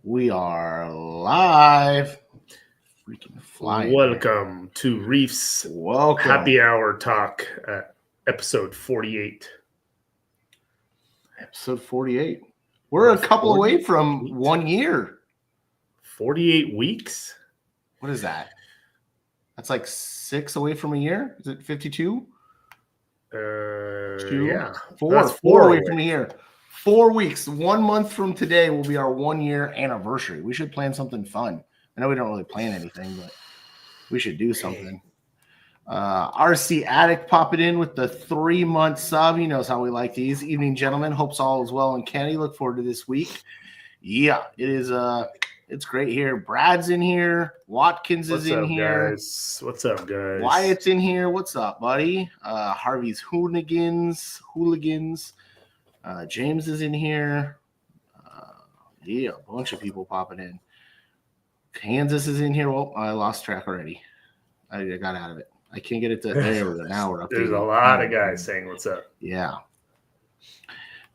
We are live. Freaking flying. Welcome to REEFS Welcome. Happy Hour Talk, episode 48. Episode 48. We're a couple away from 1 year. 48 weeks? What is that? That's like 6 away from a year? Is it 52? Yeah. Four away from a year. 4 weeks. 1 month from today will be our 1 year anniversary. We should plan something fun. I know we don't really plan anything, but we should do something. RC Addict popping in with the 3-month sub. He knows how we like these. Evening, gentlemen. Hopes all is well in Canada. Look forward to this week. Yeah, it is. It's great here. Brad's in here. Watkins is in here. Guys? What's up, guys? Wyatt's in here. What's up, buddy? Harvey's hooligans. James is in here. Yeah, a bunch of people popping in. Kansas is in here. Well, I lost track already. I got out of it. I can't get it to there. Now we're up. There's a lot of guys saying what's up. Yeah.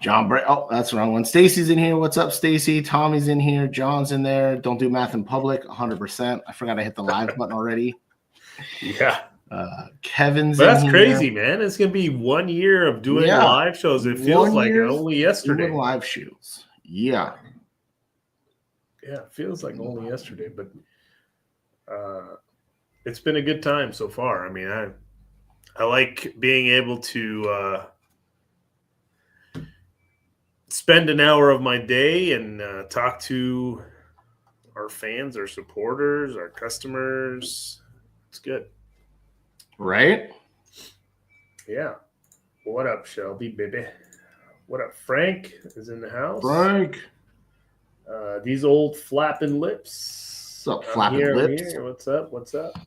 John Bray. Oh, that's the wrong one. Stacy's in here. What's up, Stacy? Tommy's in here. John's in there. Don't do math in public. 100%. I forgot I hit the live button already. Yeah. Kevin's but that's in crazy, here. Man. It's going to be 1 year of doing live shows. It feels like only yesterday. Doing live shows. Yeah. Yeah, it feels like only yesterday, but it's been a good time so far. I mean, I like being able to spend an hour of my day and talk to our fans, our supporters, our customers. It's good. Right? Yeah. What up, Shelby, baby? What up, Frank is in the house. Frank. These old flapping lips. What's up, flapping lips? What's up?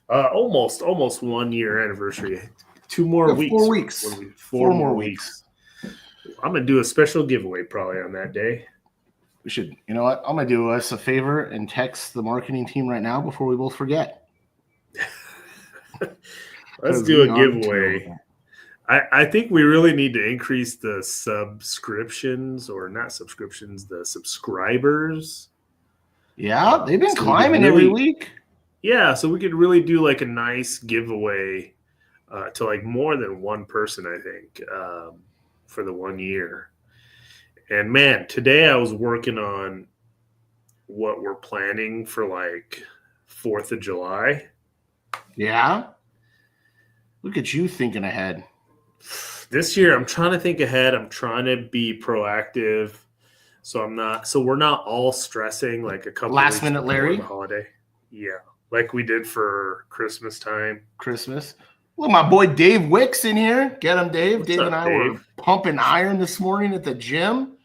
Almost 1 year anniversary. 2 more weeks. 4 weeks. Four more weeks. I'm gonna do a special giveaway probably on that day. We should. You know what? I'm gonna do us a favor and text the marketing team right now before we both forget. Let's do a giveaway. I think we really need to increase the subscriptions, or not subscriptions, the subscribers. Yeah, they've been climbing every week. Yeah, so we could really do like a nice giveaway to like more than one person, I think, for the 1 year. And man, today I was working on what we're planning for like 4th of July. Yeah. Look at you thinking ahead. This year, I'm trying to think ahead. I'm trying to be proactive, so we're not all stressing like a couple last minute Larry the holiday. Yeah, like we did for Christmas time. Well, my boy Dave Wicks in here. Get him, Dave. What's Dave up, and I Dave? were pumping iron this morning at the gym.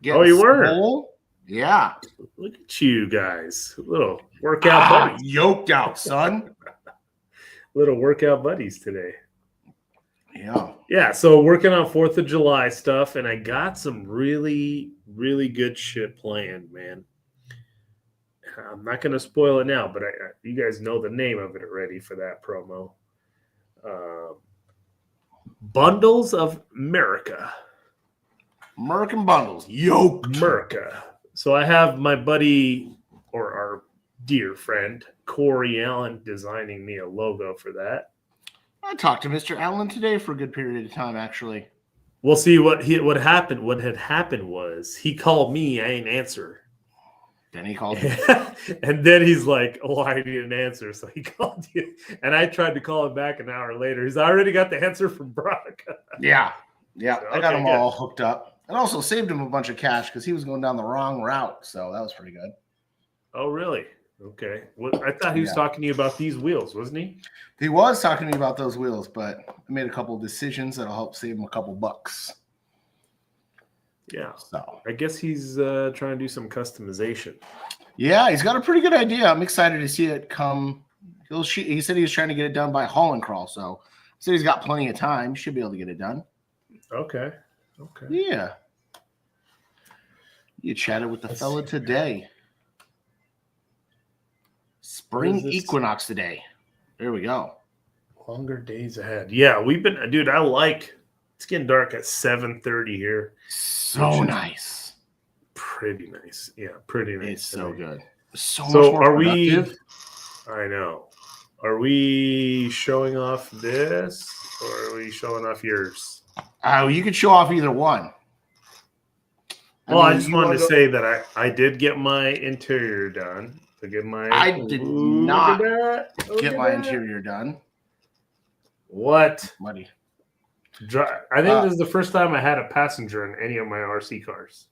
Oh, you were? Yeah. Look at you guys, little workout buddies. Yoked out, son. Little workout buddies today. Yeah. So working on 4th of July stuff, and I got some really, really good shit planned, man. I'm not going to spoil it now, but you guys know the name of it already for that promo. Bundles of America. American Bundles. Yoked. America. So I have my buddy, or our dear friend, Corey Allen, designing me a logo for that. I talked to Mr. Allen today for a good period of time, actually. We'll see what happened. What had happened was he called me. I didn't answer. Then he called me. And then he's like, "Oh, I didn't answer." So he called you. And I tried to call him back an hour later. He's already got the answer from Brock. Yeah. So, I got him all hooked up. And also saved him a bunch of cash because he was going down the wrong route. So that was pretty good. Oh, really? Okay. Well, I thought he was talking to you about these wheels, wasn't he? He was talking to me about those wheels, but I made a couple of decisions that'll help save him a couple bucks. Yeah. So I guess he's trying to do some customization. Yeah, he's got a pretty good idea. I'm excited to see it come. He said he was trying to get it done by haul and crawl, so he said he's got plenty of time. Should be able to get it done. Okay. Yeah. You chatted with the fella today. Spring equinox today. There we go. Longer days ahead. Yeah, we've been, dude, it's getting dark at 7:30 here. So nice. pretty nice. Yeah, pretty nice. It's so good. So much So more are productive. I know. Are we showing off this or are we showing off yours? You could show off either one. Well, I mean, just you wanted wanna to say that I did get my interior done. To get my I did look not at that. Look get at my that. interior done. What? Muddy. I think this is the first time I had a passenger in any of my RC cars.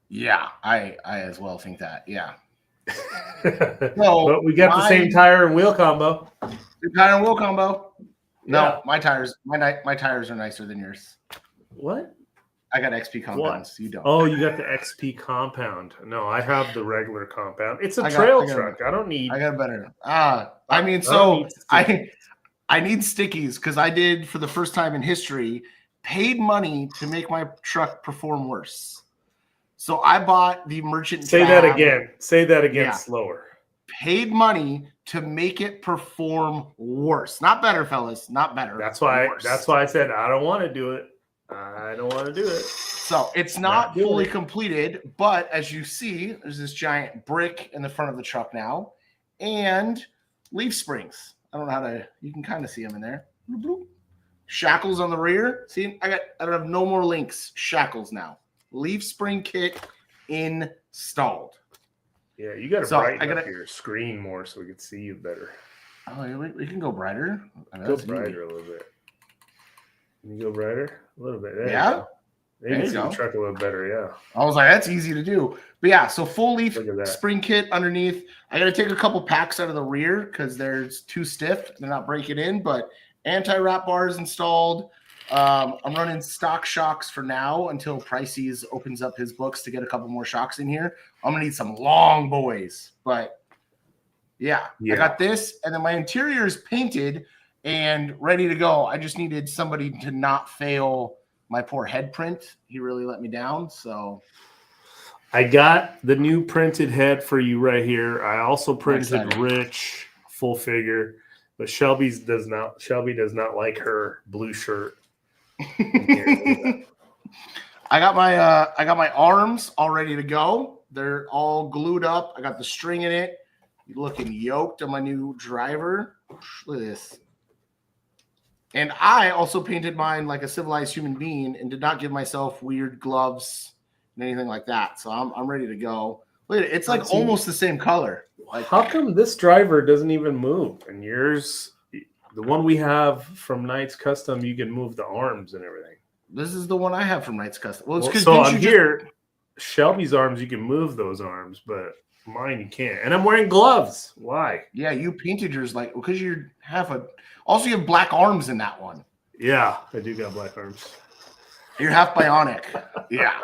Yeah, I as well think that. Yeah. But we got the same tire and wheel combo. The tire and wheel combo. No, Yeah. my tires are nicer than yours. What? I got XP compounds. You don't. Oh, you got the XP compound. No, I have the regular compound. It's a trail truck. I don't need. I got better. I mean, I need stickies because I did for the first time in history paid money to make my truck perform worse. So I bought the merchant. Say that again. Say that again slower. Paid money to make it perform worse, not better, fellas, not better. That's why I said I don't want to do it. I don't want to do it. So it's not fully completed, but as you see, there's this giant brick in the front of the truck now, and leaf springs. I don't know how to. You can kind of see them in there. Bloop, bloop. Shackles on the rear. See, I don't have no more links. Shackles now. Leaf spring kit installed. Yeah, you got to brighten up your screen more so we can see you better. Oh, we can go brighter. Go brighter a little bit. Can you go brighter a little bit? There Yeah. You go. Maybe see the truck a little better. Yeah. I was like, that's easy to do. But yeah, so full leaf spring kit underneath. I got to take a couple packs out of the rear because there's too stiff. They're not breaking in, but anti-wrap bars installed. I'm running stock shocks for now until Pricey's opens up his books to get a couple more shocks in here. I'm going to need some long boys, but yeah, I got this. And then my interior is painted and ready to go. I just needed somebody to not fail my poor head print. He really let me down. So I got the new printed head for you right here. I also printed Rich full figure, but Shelby does not like her blue shirt. I got my arms all ready to go. They're all glued up. I got the string in it. Looking yoked on my new driver. Look at this. And I also painted mine like a civilized human being and did not give myself weird gloves and anything like that. So I'm ready to go. Look at it. It's like almost the same color. Like, how come this driver doesn't even move? And yours, the one we have from Knight's Custom, you can move the arms and everything. This is the one I have from Knight's Custom. Well, it's because so on here, Shelby's arms, you can move those arms, but mine you can't. And I'm wearing gloves. Why? Yeah, you painted yours like because you're also you have black arms in that one. Yeah, I do got black arms. You're half bionic. Yeah.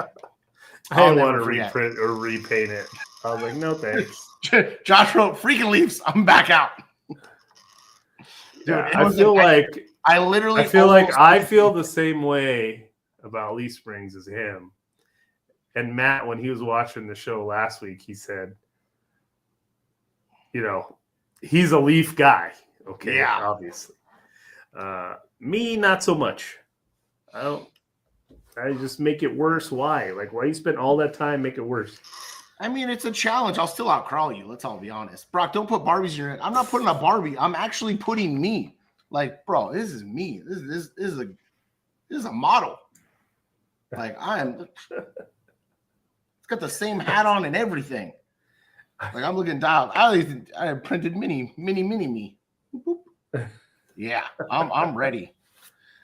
I didn't want to reprint or repaint it. I was like, no thanks. Josh wrote freaking leaves. I'm back out. Dude, I feel like I feel the same way about leaf springs as him. And Matt, when he was watching the show last week, he said, he's a leaf guy. Okay, yeah, obviously. Me, not so much. I just make it worse. Why? Like, why you spend all that time make it worse? I mean, it's a challenge. I'll still outcrawl you. Let's all be honest. Brock, don't put Barbies in your head. I'm not putting a Barbie. I'm actually putting me. Like, bro, this is me. This is a model. Like, it's got the same hat on and everything. Like, I'm looking dialed. I printed mini me. Boop. Yeah, I'm ready.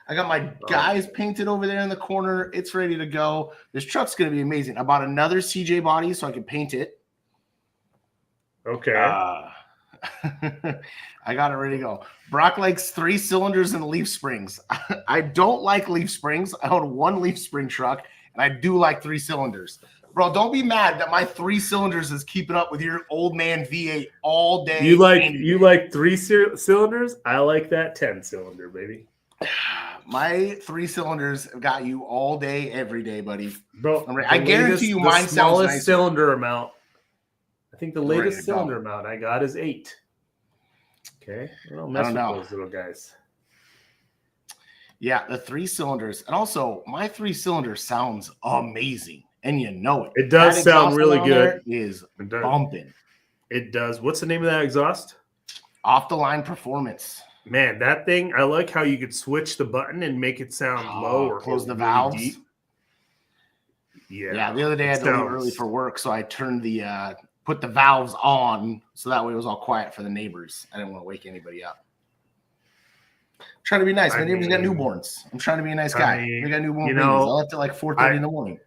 I got my guys painted over there in the corner. It's ready to go. This truck's going to be amazing. I bought another CJ body so I can paint it. Okay. I got it ready to go. Brock likes 3 cylinders and leaf springs. I don't like leaf springs. I own 1 leaf spring truck, and I do like 3 cylinders. Bro, don't be mad that my 3 cylinders is keeping up with your old man V8 all day. You like 3 cylinders? I like that 10-cylinder, baby. My 3 cylinders have got you all day, every day, buddy. Bro, I guarantee you mine sounds nicer. Cylinder amount. I think the latest cylinder amount I got is 8. Okay. I don't mess with those little guys. Yeah, the 3 cylinders. And also, my 3 cylinder sounds amazing. and you know it. It does That sound exhaust really on good. there is It does. bumping. It does. What's the name of that exhaust? Off the line performance. Man, that thing, I like how you could switch the button and make it sound low or close the really valves. Deep. Yeah. The other day I had to leave early for work, so I turned the put the valves on so that way it was all quiet for the neighbors. I didn't want to wake anybody up. I'm trying to be nice. My neighbors got newborns. I'm trying to be a nice guy. They got newborn babies. I left at like 4:30 in the morning.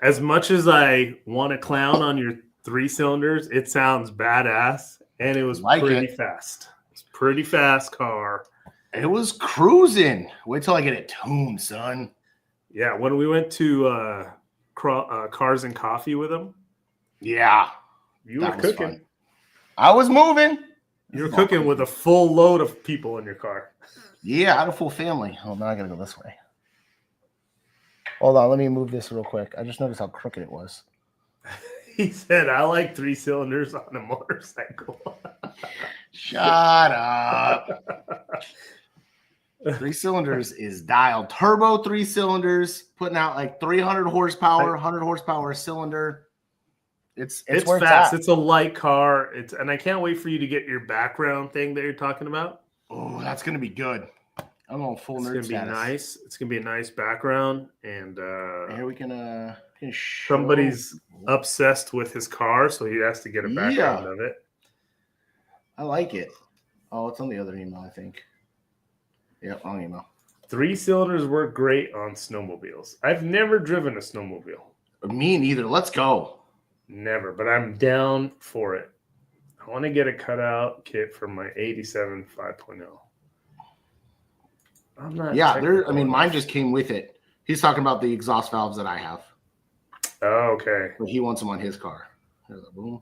As much as I want to clown on your 3 cylinders, it sounds badass, and it was pretty fast. It's a pretty fast car. It was cruising. Wait till I get it tuned, son. Yeah, when we went to Cars and Coffee with them. Yeah. You were cooking. Fun. I was moving. You were cooking with a full load of people in your car. Yeah, I had a full family. Oh, now I got to go this way. Hold on. Let me move this real quick. I just noticed how crooked it was. He said, I like 3 cylinders on a motorcycle. Shut up. 3 cylinders is dialed. Turbo 3 cylinders, putting out like 300 horsepower, 100 horsepower cylinder. It's fast. It's a light car. And I can't wait for you to get your background thing that you're talking about. Oh, that's gonna be good. I'm going full nerd status. It's gonna be nice. It's gonna be a nice background, and here we can somebody's obsessed with his car, so he has to get a background of it. I like it. Oh, it's on the other email, I think. Yep, wrong email. 3 cylinders work great on snowmobiles. I've never driven a snowmobile. Me neither. Let's go. Never, but I'm down for it. I want to get a cutout kit for my 87 5.0. I'm not. Yeah, I mean, mine just came with it. He's talking about the exhaust valves that I have. Oh, okay. But he wants them on his car. There's a boom.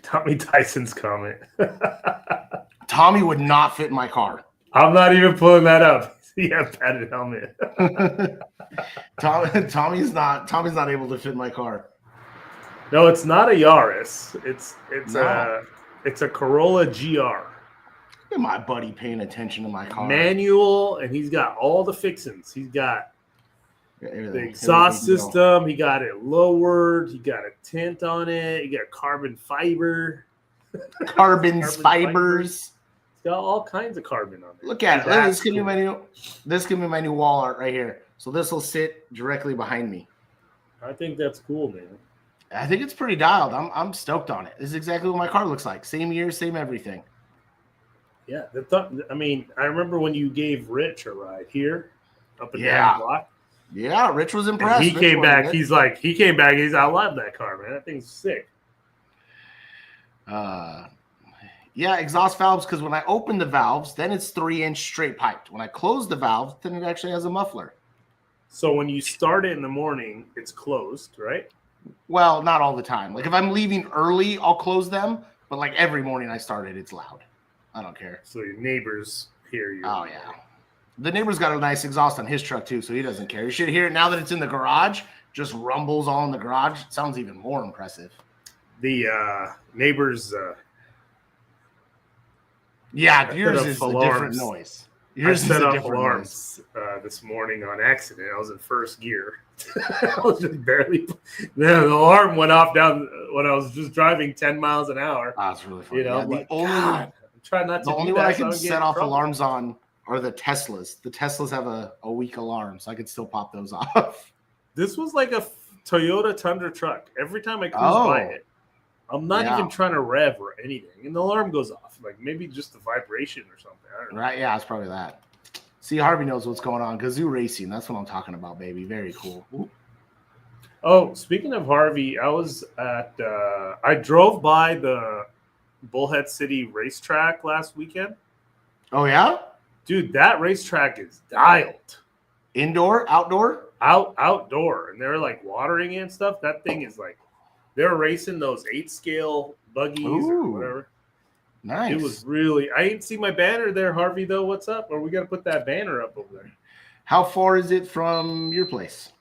Tommy Tyson's comment. Tommy would not fit in my car. I'm not even pulling that up. Yeah, padded helmet. Tommy's not able to fit in my car. No, it's not a Yaris. It's a Corolla GR. Look at my buddy paying attention to my car. Manual, and he's got all the fixings. He's got the exhaust system. He got it lowered. He got a tint on it. He got carbon fiber. Carbon fibers. He's got all kinds of carbon on it. Look at it. This could be my new. This could be my new wall art right here. So this will sit directly behind me. I think that's cool, man. I think it's pretty dialed. I'm stoked on it. This is exactly what my car looks like. Same year, same everything. Yeah, I remember when you gave Rich a ride here, up and down the block. Yeah, Rich was impressed. And he came back. He's like, I love that car, man. That thing's sick. Yeah, exhaust valves, because when I open the valves, then it's 3-inch straight piped. When I close the valve, then it actually has a muffler. So when you start it in the morning, it's closed, right? Well, not all the time. Like if I'm leaving early, I'll close them. But like every morning I start it, it's loud. I don't care. So your neighbors hear you. Oh, yeah. The neighbor's got a nice exhaust on his truck, too, so he doesn't care. You should hear it now that it's in the garage. Just rumbles all in the garage. It sounds even more impressive. The neighbors... yeah, yours is a different noise. Yours I set off alarms this morning on accident. I was in first gear. I was just barely... The alarm went off down when I was just driving 10 miles an hour. Oh, that's really funny. You know, the only one I can set off alarms on are the Teslas. The Teslas have a weak alarm, so I could still pop those off. This was like a Toyota Tundra truck. Every time I cruise by it, I'm not even trying to rev or anything, and the alarm goes off. Like maybe just the vibration or something. I don't know. Right? Yeah, it's probably that. See, Harvey knows what's going on. Kazoo Racing. That's what I'm talking about, baby. Very cool. Ooh. Oh, speaking of Harvey, I was at. I drove by the Bullhead City racetrack last weekend. Oh yeah, dude, that racetrack is dialed. Indoor, outdoor, outdoor, and they're like watering it and stuff. That thing is like they're racing those 8-scale buggies or whatever. Nice. It was really. I didn't see my banner there, Harvey. Though, what's up? Or we got to put that banner up over there. How far is it from your place?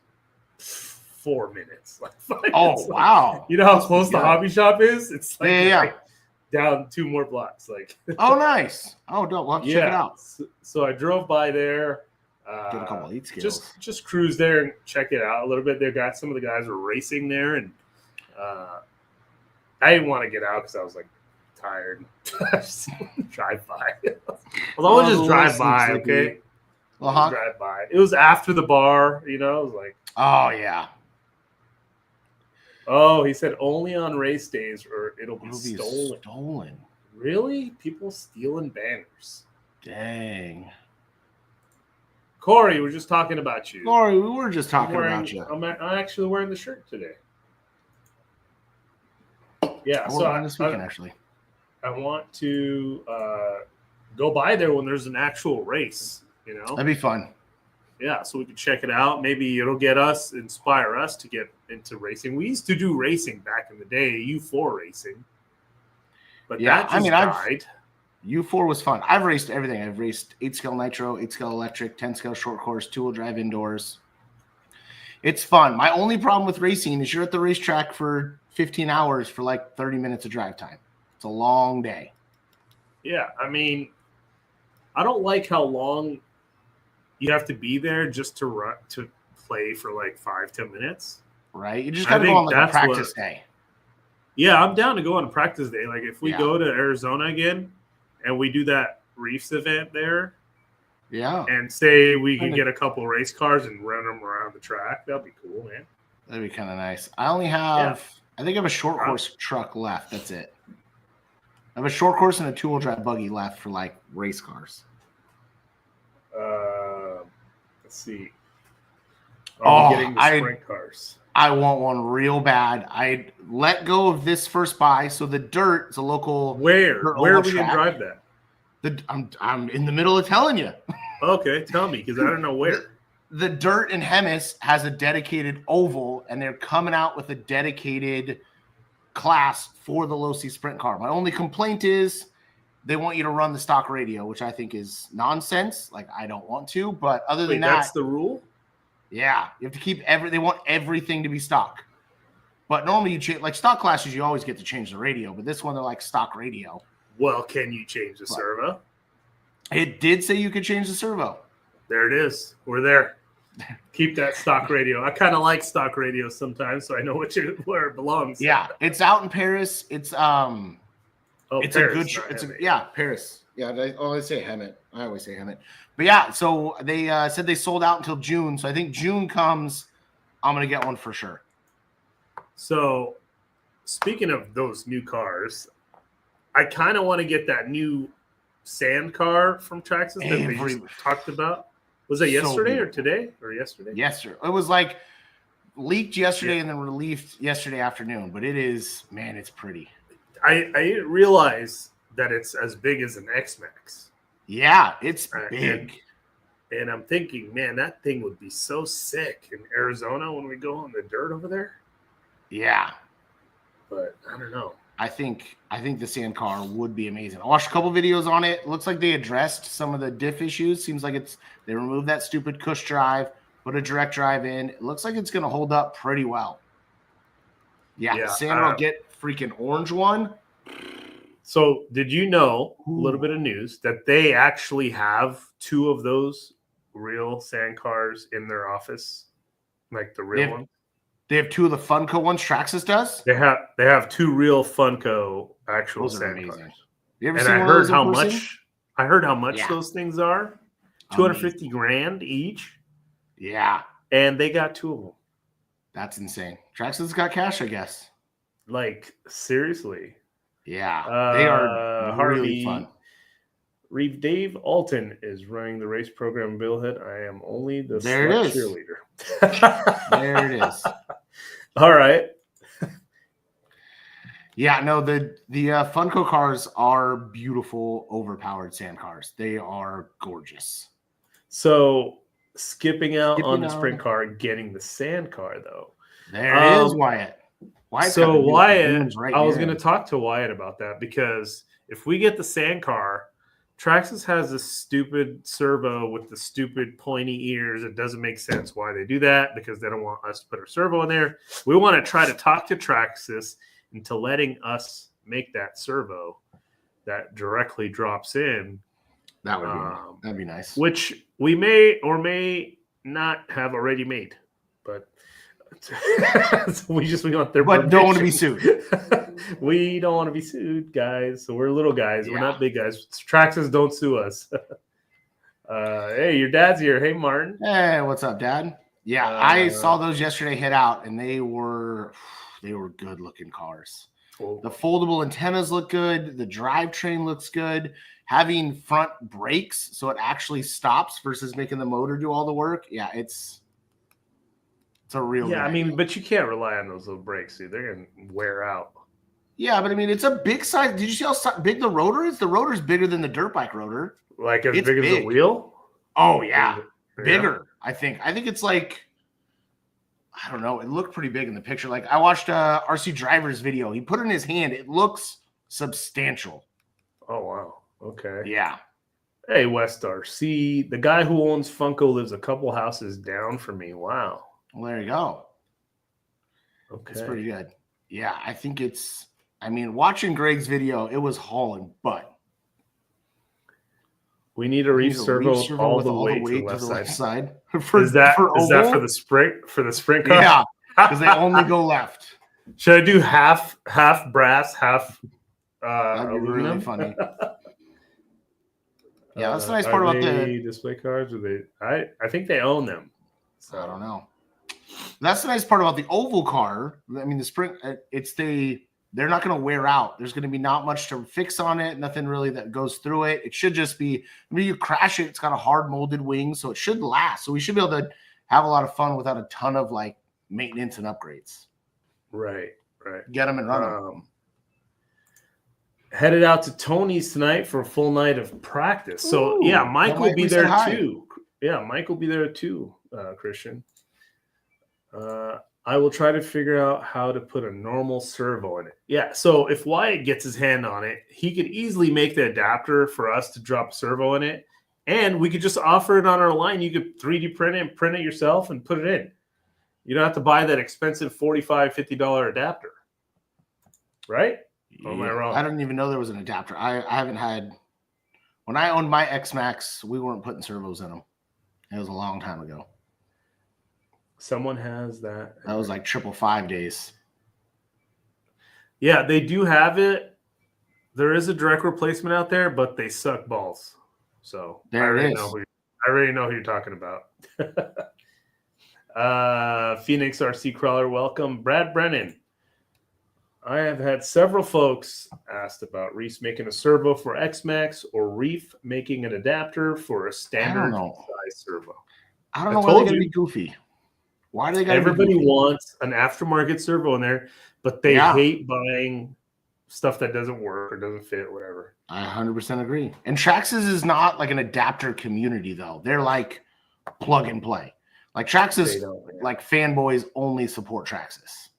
4 minutes. Like 5 minutes. Oh wow! You know how close the hobby shop is? It's like, like down 2 more blocks. Like oh nice. Oh, don't we'll have to check it out. So I drove by there. Get a couple 8 scales. Just cruise there and check it out a little bit. They got some of the guys were racing there, and I didn't want to get out because I was like tired. Just drive by. I'll always just drive by, okay? Drive by. It was after the bar, you know. It was like, oh yeah. Oh, he said only on race days, or it'll be stolen. Stolen. Really? People stealing banners? Dang. Corey, we're just talking about you. Corey, we were just talking about you. I'm actually wearing the shirt today. Yeah, so this weekend, actually. I want to go by there when there's an actual race. You know, that'd be fun. Yeah, so we can check it out. Maybe it'll inspire us to get into racing. We used to do racing back in the day, U4 racing. But that just died. U4 was fun. I've raced everything. I've raced 8-scale nitro, 8-scale electric, 10-scale short course, 2-wheel drive indoors. It's fun. My only problem with racing is you're at the racetrack for 15 hours for like 30 minutes of drive time. It's a long day. Yeah, I mean, I don't like how long you have to be there just to play for like 5-10 minutes. Right? You just got to go on like a practice day. Yeah, I'm down to go on a practice day. Like if we go to Arizona again and we do that REEFS event there. Yeah. And say we can get a couple race cars and run them around the track. That'd be cool, man. That'd be kind of nice. I only have, I think I have a short course truck left. That's it. I have a short course and a 2-wheel drive buggy left for like race cars. Let's see. Getting the sprint cars. I want one real bad. I let go of this first buy, so the dirt is a local. Where are we gonna drive that? I'm in the middle of telling you. Okay, tell me because I don't know where. The dirt in Hemis has a dedicated oval, and they're coming out with a dedicated class for the low-C sprint car. My only complaint is they want you to run the stock radio, which I think is nonsense. Like I don't want to, but other than that, that's the rule. Yeah, you have to keep they want everything to be stock. But normally you change, like stock classes, you always get to change the radio. But this one, they're like stock radio. Well, can you change the servo? It did say you could change the servo. There it is. We're there. Keep that stock radio. I kind of like stock radio sometimes, so I know where it belongs. Yeah, it's out in Paris. It's it's Paris, a good Paris. Yeah, I always say Hemet. I always say Hemet. But yeah, so they said they sold out until June. So I think June comes, I'm going to get one for sure. So speaking of those new cars, I kind of want to get that new sand car from Traxxas that they just talked about. Was it yesterday or today or yesterday? Yesterday. It was like leaked yesterday and then released yesterday afternoon. But it is, man, it's pretty. I didn't realize that it's as big as an X-Max. Yeah, it's big. And I'm thinking, man, that thing would be so sick in Arizona when we go on the dirt over there. Yeah. But I don't know. I think the sand car would be amazing. I watched a couple videos on it. It looks like they addressed some of the diff issues. Seems like they removed that stupid cush drive, put a direct drive in. It looks like it's going to hold up pretty well. Yeah, the sand will get freaking orange one. So did you know, a little bit of news, that they actually have 2 of those real sand cars in their office? Like the real one? They have 2 of the Funko ones Traxxas does? They have 2 real Funko actual sand cars. You ever seen one of those in person? I heard how much those things are. $250,000 each. Yeah. And they got 2 of them. That's insane. Traxxas got cash, I guess. Like, seriously. Yeah, they are really fun. Dave Alton is running the race program in Billhead. I am only the cheerleader. There it is. All right. Yeah, no, the Funko cars are beautiful, overpowered sand cars. They are gorgeous. So skipping out on the sprint car and getting the sand car, though. There it is, Wyatt. So Wyatt, I was going to talk to Wyatt about that because if we get the sand car, Traxxas has this stupid servo with the stupid pointy ears. It doesn't make sense why they do that because they don't want us to put our servo in there. We want to try to talk to Traxxas into letting us make that servo that directly drops in That would be that'd be nice. Which we may or may not have already made, but so we want their But don't want to be permission. sued. We don't want to be sued, guys. So we're little guys. We're Yeah. not big guys. Traxxas don't sue us. Hey, your dad's here. Hey, Martin. Hey, what's up, Dad? Yeah, I saw those yesterday hit out, and they were good looking cars. Cool. The foldable antennas look good. The drivetrain looks good. Having front brakes so it actually stops versus making the motor do all the work. Yeah, it's a real good I mean, idea. but you can't rely on those little brakes, dude. They're gonna wear out. Yeah, but I mean, it's a big size. Did you see how big the rotor is? The rotor's bigger than the dirt bike rotor. Like as It's big as big. the wheel? Oh yeah, Yeah. bigger. I think it's like, I don't know. It looked pretty big in the picture. Like I watched RC Driver's video. He put it in his hand. It looks substantial. Oh wow. Okay. Yeah. Hey, Westar. See, the guy who owns Funko lives a couple houses down from me. Wow. Well, there you go. Okay. It's pretty good. Yeah, I think it's. I mean, watching Greg's video, it was hauling butt. We need a reef servo all the way to the left side. Is that for the sprint car? Yeah, because they only go left. Should I do half brass, half That'd be aluminum? really funny. Yeah, that's the nice part about the display cars. Or they? I think they own them. So. I don't know. That's the nice part about the oval car. I mean, the sprint. They're not going to wear out. There's going to be not much to fix on it. Nothing really that goes through it. It should just be. I mean, you crash it. It's got a hard molded wing, so it should last. So we should be able to have a lot of fun without a ton of like maintenance and upgrades. Right. Get them and run them. Headed out to Tony's tonight for a full night of practice. So yeah, Mike will be there too. Yeah, Mike will be there too, Christian. I will try to figure out how to put a normal servo in it. Yeah, so if Wyatt gets his hand on it, he could easily make the adapter for us to drop servo in it. And we could just offer it on our line. You could 3D print it and print it yourself and put it in. You don't have to buy that expensive $45, $50 adapter. Right? Or am I wrong? I didn't even know there was an adapter. I haven't had. When I owned my X-Max, we weren't putting servos in them. It was a long time ago. Someone has that. That was like 555 days. Yeah, they do have it. There is a direct replacement out there, but they suck balls. So there it is. I already know who you're talking about. Phoenix RC Crawler, welcome. Brad Brennan. I have had several folks asked about Reefs making a servo for X-Max or Reef making an adapter for a standard size servo. I don't know why they're going to be goofy. Why do they got Everybody wants an aftermarket servo in there, but they hate buying stuff that doesn't work or doesn't fit, whatever. I 100% agree. And Traxxas is not like an adapter community, though. They're like plug and play. Like Traxxas, like fanboys only support Traxxas.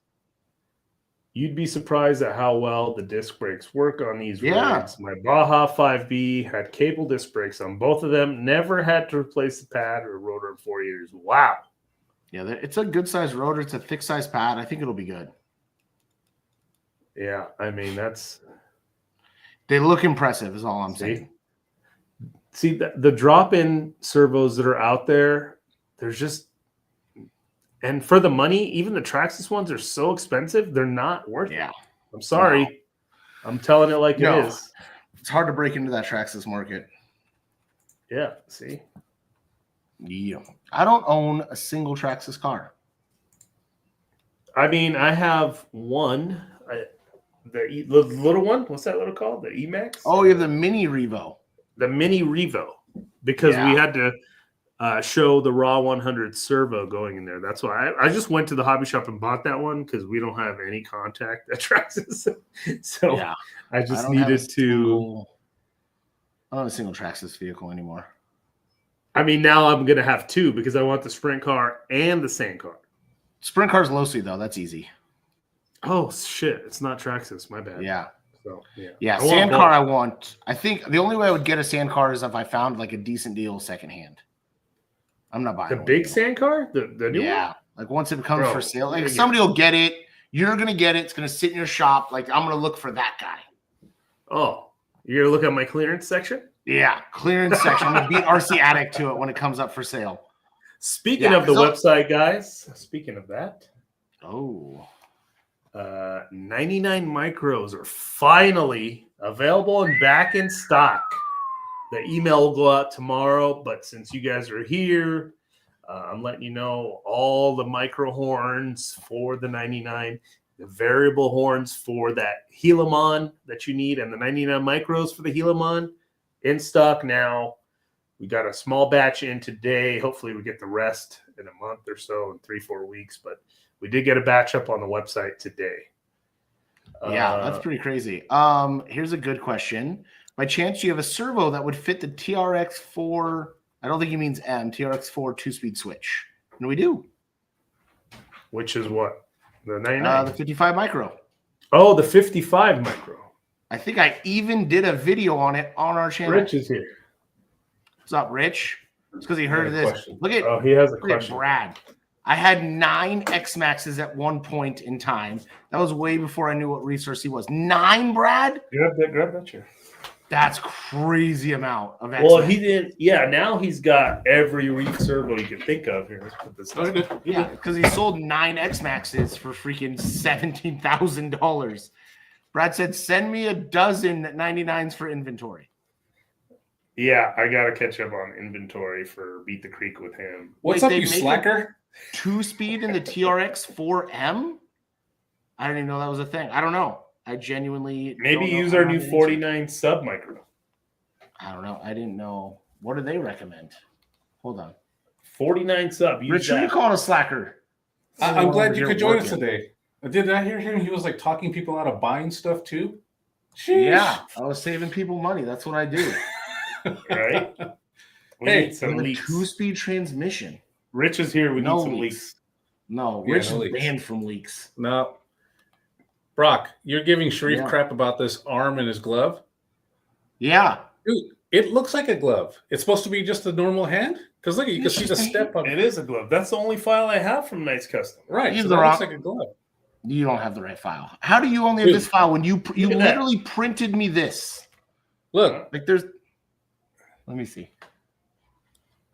You'd be surprised at how well the disc brakes work on these rigs. My Baja 5B had cable disc brakes on both of them. Never had to replace the pad or rotor in 4 years. Wow. Yeah, it's a good size rotor. It's a thick size pad. I think it'll be good. Yeah, I mean, they look impressive is all I'm saying. See, the drop-in servos that are out there, there's just, and for the money, even the Traxxas ones are so expensive, they're not worth it. I'm sorry. No. I'm telling it like it is. It's hard to break into that Traxxas market. Yeah, see? Yeah. I don't own a single Traxxas car. I mean, I have one. The little one? What's that little called? The E-Max? Oh, you have the Mini Revo. The Mini Revo. Because we had to show the Raw 100 servo going in there. That's why I just went to the hobby shop and bought that one because we don't have any contact at Traxxas. So I just needed to. I don't have a single Traxxas vehicle anymore. I mean, now I'm going to have two because I want the sprint car and the sand car. Sprint car's low speed, though. That's easy. Oh, shit. It's not Traxxas. My bad. Yeah. So, yeah, sand car I want. I think the only way I would get a sand car is if I found like a decent deal secondhand. I'm not buying the big sand car? The new one? Yeah. Like once it comes for sale, like somebody will get it. You're going to get it. It's going to sit in your shop. Like I'm going to look for that guy. Oh, you're going to look at my clearance section? Yeah, clearance section. I'm gonna beat RC Addict to it when it comes up for sale. Speaking of the website, guys. Speaking of that. Oh. 99 micros are finally available and back in stock. The email will go out tomorrow, but since you guys are here, I'm letting you know all the micro horns for the 99, the variable horns for that Helimon that you need, and the 99 micros for the Helimon in stock now. We got a small batch in today. Hopefully we get the rest in a month or so, in 3-4 weeks, but we did get a batch up on the website today. Yeah, that's pretty crazy. Here's a good question. By chance, do you have a servo that would fit the TRX4? I don't think he means M. TRX4 2-speed switch. And we do. Which is what? The 99? The 55 micro. Oh, the 55 micro. I think I even did a video on it on our channel. Rich is here. What's up, Rich? It's because he heard of this. Question. Look at, he has a look question. at Brad. I had 9 X Maxes at one point in time. That was way before I knew what resource he was. 9, Brad? Grab that chair. That's crazy amount of X. Well, he did. Yeah, now he's got every REEF servo you can think of here. Let's put this down. Yeah, because he sold 9 X Maxes for freaking $17,000. Brad said, "Send me a dozen 99s for inventory." Yeah, I gotta catch up on inventory for Beat the Creek with him. What's up, you slacker? 2-speed in the TRX 4M? I didn't even know that was a thing. I don't know. I genuinely maybe use our new 49 sub micro. I don't know. I didn't know. What do they recommend? Hold on. 49 sub. Rich, who you calling a slacker? I'm glad you could join us today. Did I hear him? He was like talking people out of buying stuff too. Sheesh. Yeah, I was saving people money. That's what I do. Right? We Hey, need some leaks. 2-speed transmission. Rich is here. We need some leaks. No, Yeah, Rich no is leaks. banned from leaks. No. Brock, you're giving Sharif Yeah. crap about this arm and his glove? Yeah. Dude, it looks like a glove. It's supposed to be just a normal hand? Because look, you can see the step on It is a glove. That's the only file I have from Nice Custom. Right, He's so the that looks rock. like a glove. You don't have the right file. How do you only have Dude, this file when you at that. literally printed me this? Look, Like there's, let me see.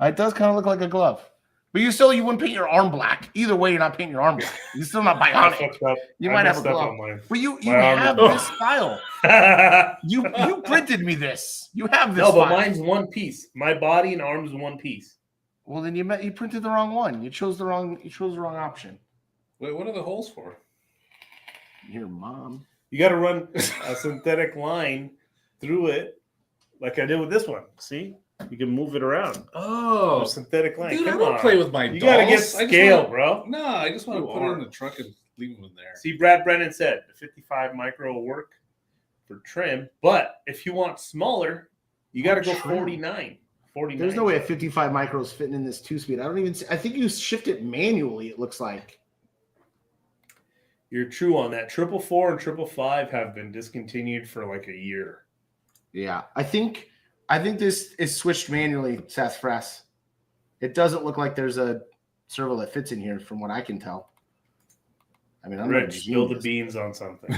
It does kind of look like a glove, but you wouldn't paint your arm black. Either way, you're not painting your arm black. You're still not bionic. You might have a glove, but you have this file. You printed me this. You have this. No, but file. mine's one piece. My body and arms one piece. Well, then you printed the wrong one. You chose the wrong option. wait, what are the holes for? Your mom. You got to run a synthetic line through it, like I did with this one. See, you can move it around. Oh, A synthetic line. dude, I Come don't on, play with my you dolls. got to get I just scale, wanna- bro. No, I just want to You put it are. in the truck and leave them in there. See, Brad Brennan said the 55 micro will work for trim, but if you want smaller, you got to go Trim. 49. 49. There's no way a 55 micro is fitting in this 2-speed. I don't even see. I think you shift it manually. It looks like. You're true on that. 444 and 555 have been discontinued for like a year. Yeah, I think this is switched manually, Seth Fress. It doesn't look like there's a servo that fits in here, from what I can tell. I mean, I'm not a Rich, spill the genius. beans on something.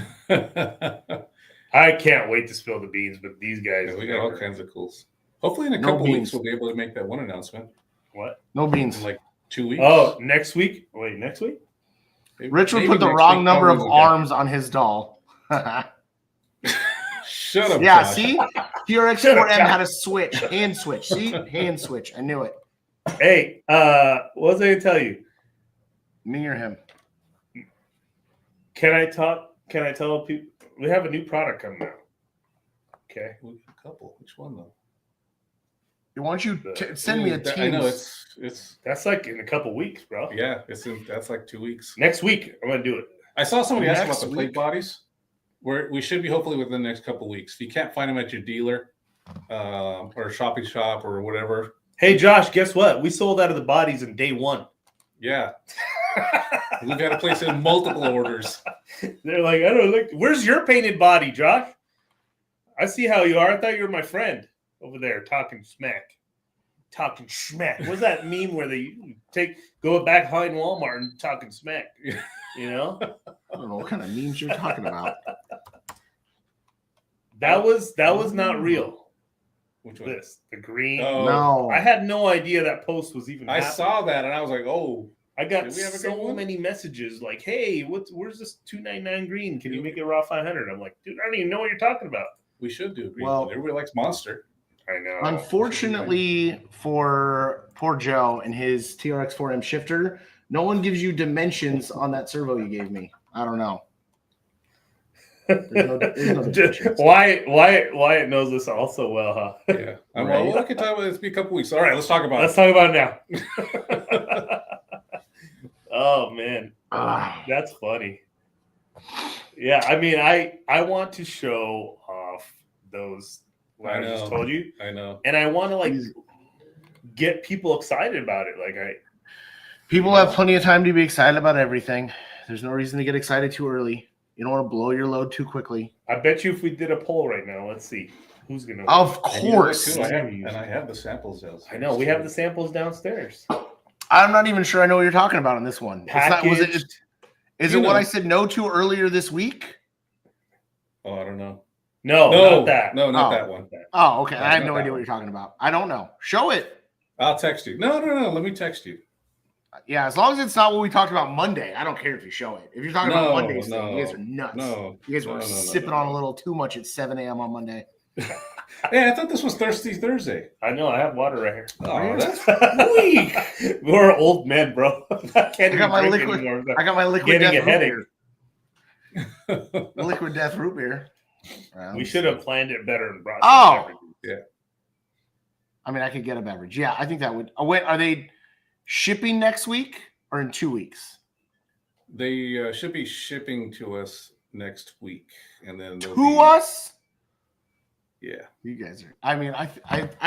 I can't wait to spill the beans, but these guys. Yeah, we got all kinds of cools. Hopefully, in a No couple beans. weeks, we'll be able to make that one announcement. What? No beans. In like 2 weeks. Oh, next week? Wait, next week? Rich would Maybe put the next wrong week, number of probably we'll get- arms on his doll. Shut up. Yeah, Josh. see? TRX4M had a switch, hand switch. See? Hand switch. I knew it. Hey, what was I going to tell you? Me or him? Can I tell people? We have a new product coming out. Okay. A couple. Which one though? Why don't you send me a Ooh, Teams? I know it's That's like in a couple weeks, bro. yeah. That's like 2 weeks. Next week, I'm going to do it. I saw somebody ask Next about the plate week? bodies. Where we should be hopefully within the next couple weeks. If you can't find them at your dealer or shopping shop or whatever, Hey, Josh, guess what? We sold out of the bodies in day one. yeah, we've got to place in multiple orders. They're like, I don't look. Where's your painted body, Josh? I see how you are. I thought you were my friend over there talking smack. Talking smack. What's that meme where they go back behind Walmart and talking smack? You know? I don't know what kind of memes you're talking about. That was not real. Which one? This, the green. Oh, No. I had no idea that post was even I happening. saw that and I was like, oh. I got Did we have a green so one? many messages like, "Hey, where's this 299 green? Can you make it raw 500?" I'm like, dude, I don't even know what you're talking about. We should do a green Well- one. Everybody likes Monster. I know. Unfortunately for poor Joe and his TRX4M shifter, no one gives you dimensions on that servo you gave me. I don't know. There's no dimensions. Wyatt knows this all so well, huh? Yeah. Right. Well, I can talk about this in a couple weeks. All right, let's talk about Let's it. talk about it now. Oh man, Ah. that's funny. Yeah, I mean, I want to show off those. What I just know. told you, I know. and I want to like get people excited about it. Like People have plenty of time to be excited about everything. There's no reason to get excited too early. You don't want to blow your load too quickly. I bet you if we did a poll right now, let's see who's gonna. Of And you know what, course. too? I have the samples downstairs. I know we have the samples downstairs. I'm not even sure I know what you're talking about on this one. It's not, Packaged. is You it what know. I said no to earlier this week? Oh, I don't know. No, not that. No, not Oh. that one. Oh, okay. No, I have not no that idea what one. you're talking about. I don't know. Show it. I'll text you. No. Let me text you. Yeah, as long as it's not what we talked about Monday, I don't care if you show it. If you're talking about Monday, you guys are nuts. No. You guys were sipping on a little too much at 7 a.m. on Monday. Yeah, I thought this was Thirsty Thursday. I know. I have water right here. Oh, that's weak. We're old men, bro. I can't I got my even drink liquid. anymore. I got my liquid Getting death a root headache. beer. Liquid death root beer. We should have planned it better and brought. Oh. Yeah. I mean, I could get a beverage. Yeah, I think that would. Oh, wait, are they shipping next week or in 2 weeks? They should be shipping to us next week, and then they'll To be- us? Yeah. You guys are. I mean, I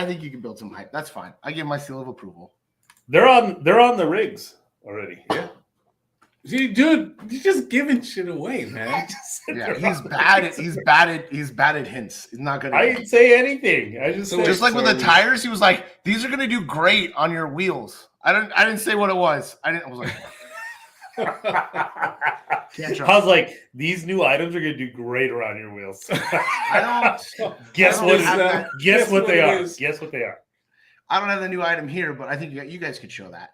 think you can build some hype. That's fine. I give my seal of approval. They're on the rigs already. Yeah. See, dude, you're just giving shit away, man. Yeah, he's bad at hints. He's not good at I it. didn't say anything. I just So said Just like with the Sorry. tires, he was like, "These are gonna do great on your wheels." I didn't say what it was. I was like, can't trust. I was like, these new items are gonna do great around your wheels. I don't. Guess I don't what? have that. Guess what they it are. is. Guess what they are. I don't have the new item here, but I think you guys could show that.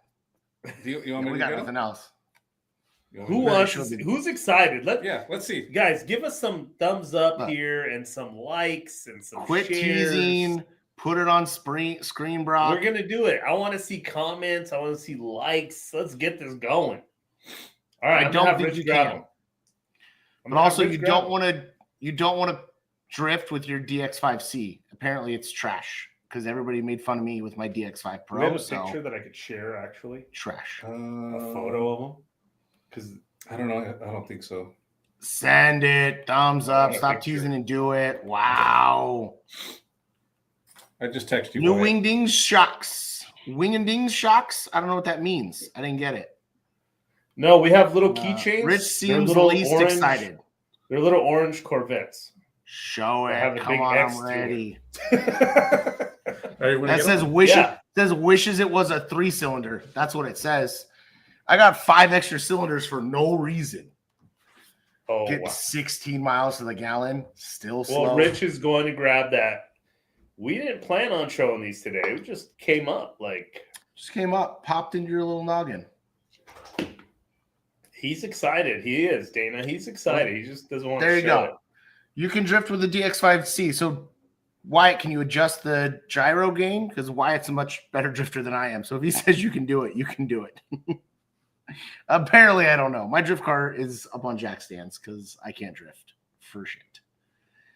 Do you want me We to got get nothing them? else. You want me Who to- wants? show the- Who's excited? Yeah, let's see. Guys, give us some thumbs up Look. here and some likes and some Quit shares. teasing. Put it on screen, Brock. We're gonna do it. I want to see comments. I want to see likes. Let's get this going. All right, I I'm don't gonna have think Rich you grab can. them. I'm But gonna have also, Rich you grab don't them. want to drift with your DX5C. Apparently, it's trash because everybody made fun of me with my DX5 We have Pro. a So picture that I could share. Actually, trash. a photo of them. Because I don't know. I don't think so. Send it. Thumbs I up. want a Stop picture. teasing and do it. Wow. I just texted you. New Wyatt. wingdings shocks. Wingdings shocks. I don't know what that means. I didn't get it. no, we have little keychains. Rich They're seems little least orange- excited. They're little orange Corvettes. Show They have it. a Come big on, X I'm to it. ready. Are you ready to That get says them? wishes. Yeah. Says wishes it was a 3-cylinder. That's what it says. I got 5 extra cylinders for no reason. Oh Get wow. 16 miles to the gallon. Still slow. Well, Rich is going to grab that. We didn't plan on showing these today. It just came up. Like Just came up, popped into your little noggin. he's excited. He is, Dana. He's excited. He just doesn't want There to you show go. it. You can drift with the DX5C. So, Wyatt, can you adjust the gyro gain? Because Wyatt's a much better drifter than I am. So, if he says you can do it, you can do it. Apparently, I don't know. My drift car is up on jack stands because I can't drift for shit.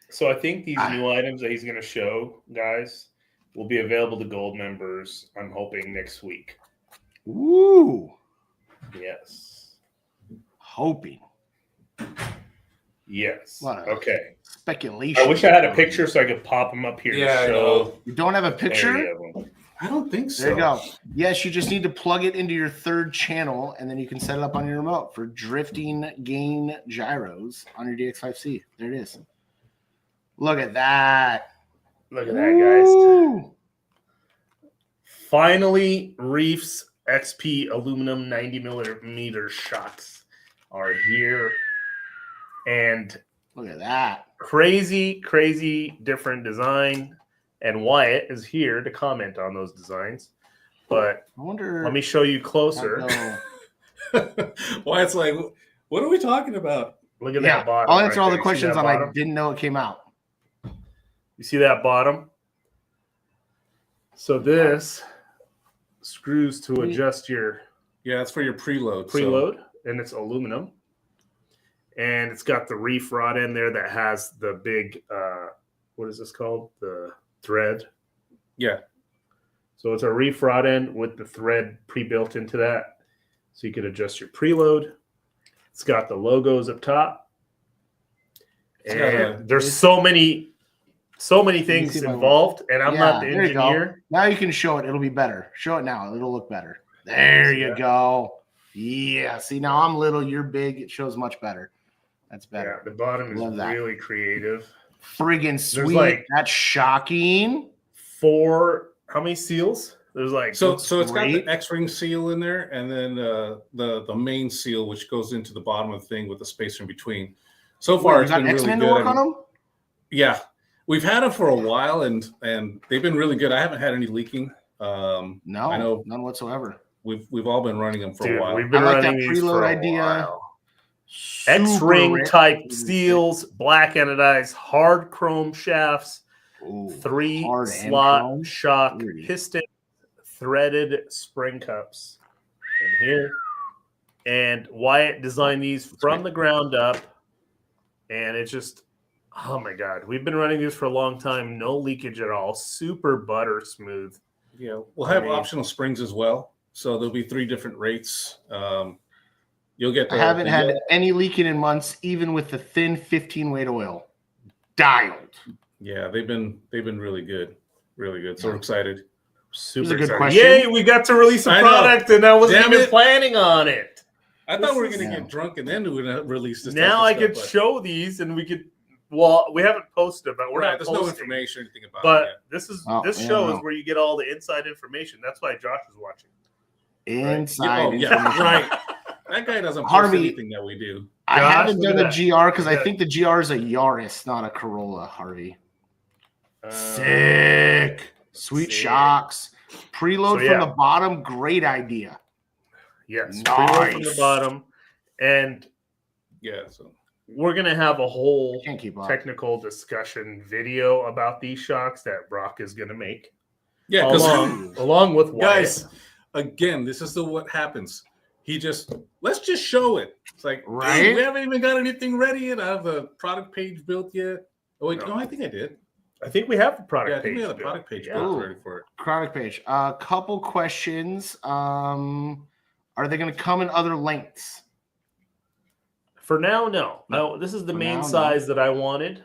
So I think these new items that he's going to show, guys, will be available to gold members. I'm hoping next week. Ooh, Yes. hoping. Yes. What a Okay. speculation. I wish I had a picture so I could pop them up here. to Yeah, I show know. You don't have a picture? clarity of them. I don't think so. There you go. Yes, you just need to plug it into your third channel, and then you can set it up on your remote for drifting gain gyros on your DX5C. There it is. Look at that. Look at that, guys. Woo! Finally, Reefs XP aluminum 90 millimeter shocks are here. And Look at that. crazy different design. And Wyatt is here to comment on those designs. But I wonder. let me show you closer. Why it's like, what are we talking about? Look at Yeah, that bottom. I'll answer all the there. You see questions that on I bottom? didn't know it came out. You see that bottom? So this screws to adjust your Yeah, it's for your preload. preload, and it's aluminum. And it's got the reef rod in there that has the big, what is this called? The thread. Yeah. So it's a reef rod end with the thread pre-built into that. So you can adjust your preload. It's got the logos up top. And there's so many things see my involved, and I'm not the there you go. engineer. Now you can show it. It'll be better. Show it now. It'll look better. There you go. Yeah. See, now I'm little. You're big. It shows much better. That's Yeah, better. the bottom is Love that. really creative. Friggin' sweet. like- That's shocking. How many seals? There's like So it's got great. the X-ring seal in there, and then the main seal, which goes into the bottom of the thing with the spacer in between. So far, Wait, you it's got been really X-Men good. to work on them? Yeah, we've had them for a while, and they've been really good. I haven't had any leaking. No, I know none whatsoever. we've all been running them for Dude, a while. we've been I like running that these preload for a idea. while. Super X-ring rare. type seals, black anodized, hard chrome shafts, Ooh, 3 hard and slot chrome. shock Pretty. piston, threaded spring cups in here. And Wyatt designed these from the ground up. And it's just, oh my God, we've been running these for a long time. No leakage at all. Super butter smooth. Yeah, we'll have optional springs as well. So there'll be 3 different rates. You'll get. I haven't had any leaking in months, even with the thin 15 weight oil. Dialed. Yeah, they've been really good, really good. So we're excited. Super a good excited. question. Yay, we got to release a I know. product, and I wasn't Damn even it. planning on it. I thought we were This going is- to get drunk and then we're going to release this. Now I type of could stuff, but- show these, and we could. Well, we haven't posted, but we're Right, not there's posting. no information or anything about But it yet. this show is where you get all the inside information. That's why Josh is watching. Inside. Oh, yeah, information. right. That guy doesn't post Harvey- anything that we do. I Josh, haven't look done at the that. GR because Look I at think the GR is a Yaris, not a Corolla, Harvey. Uh, Sick. Sweet sick. shocks. Preload So, from yeah. the bottom. Great idea. Yes, preload from the Nice. bottom, and Yeah. So we're gonna have a whole Can't keep up. technical discussion video about these shocks that Brock is gonna make. yeah, along with Wyatt. guys, again, this is what happens. Let's just show it. It's like, Right? dude, we haven't even got anything ready yet. I have a product page built yet. Oh wait, No. no, I think I did. I think we have the product Yeah, I think page. we have the built. product page Yeah. built Ooh. ready for it. Product page. A couple questions. Are they going to come in other lengths? For now, no. No, this is the For main now, no. size that I wanted,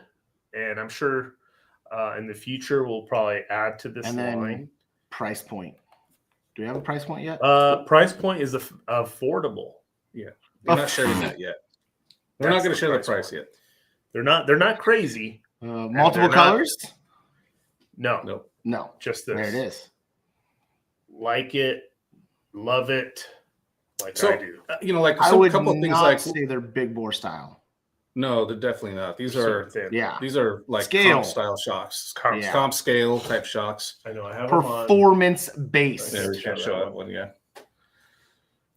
and I'm sure in the future we'll probably add to this And then- line. Price point. Do we have a price point yet? Price point is affordable. We're not sharing that yet. We're not That's going to share the price price point. yet. They're not crazy. Multiple they're not- colors? No, Nope. No. just this. There it is. Like it, love it, like So I do. like I some would couple of things not like say they're big bore style. no, they're definitely not. These Super are thin. Yeah. like Scale. comp style shocks, Comp- Yeah. comp scale type shocks. I know. I have them on. Performance based. There we Show can that show one. that one. Yeah.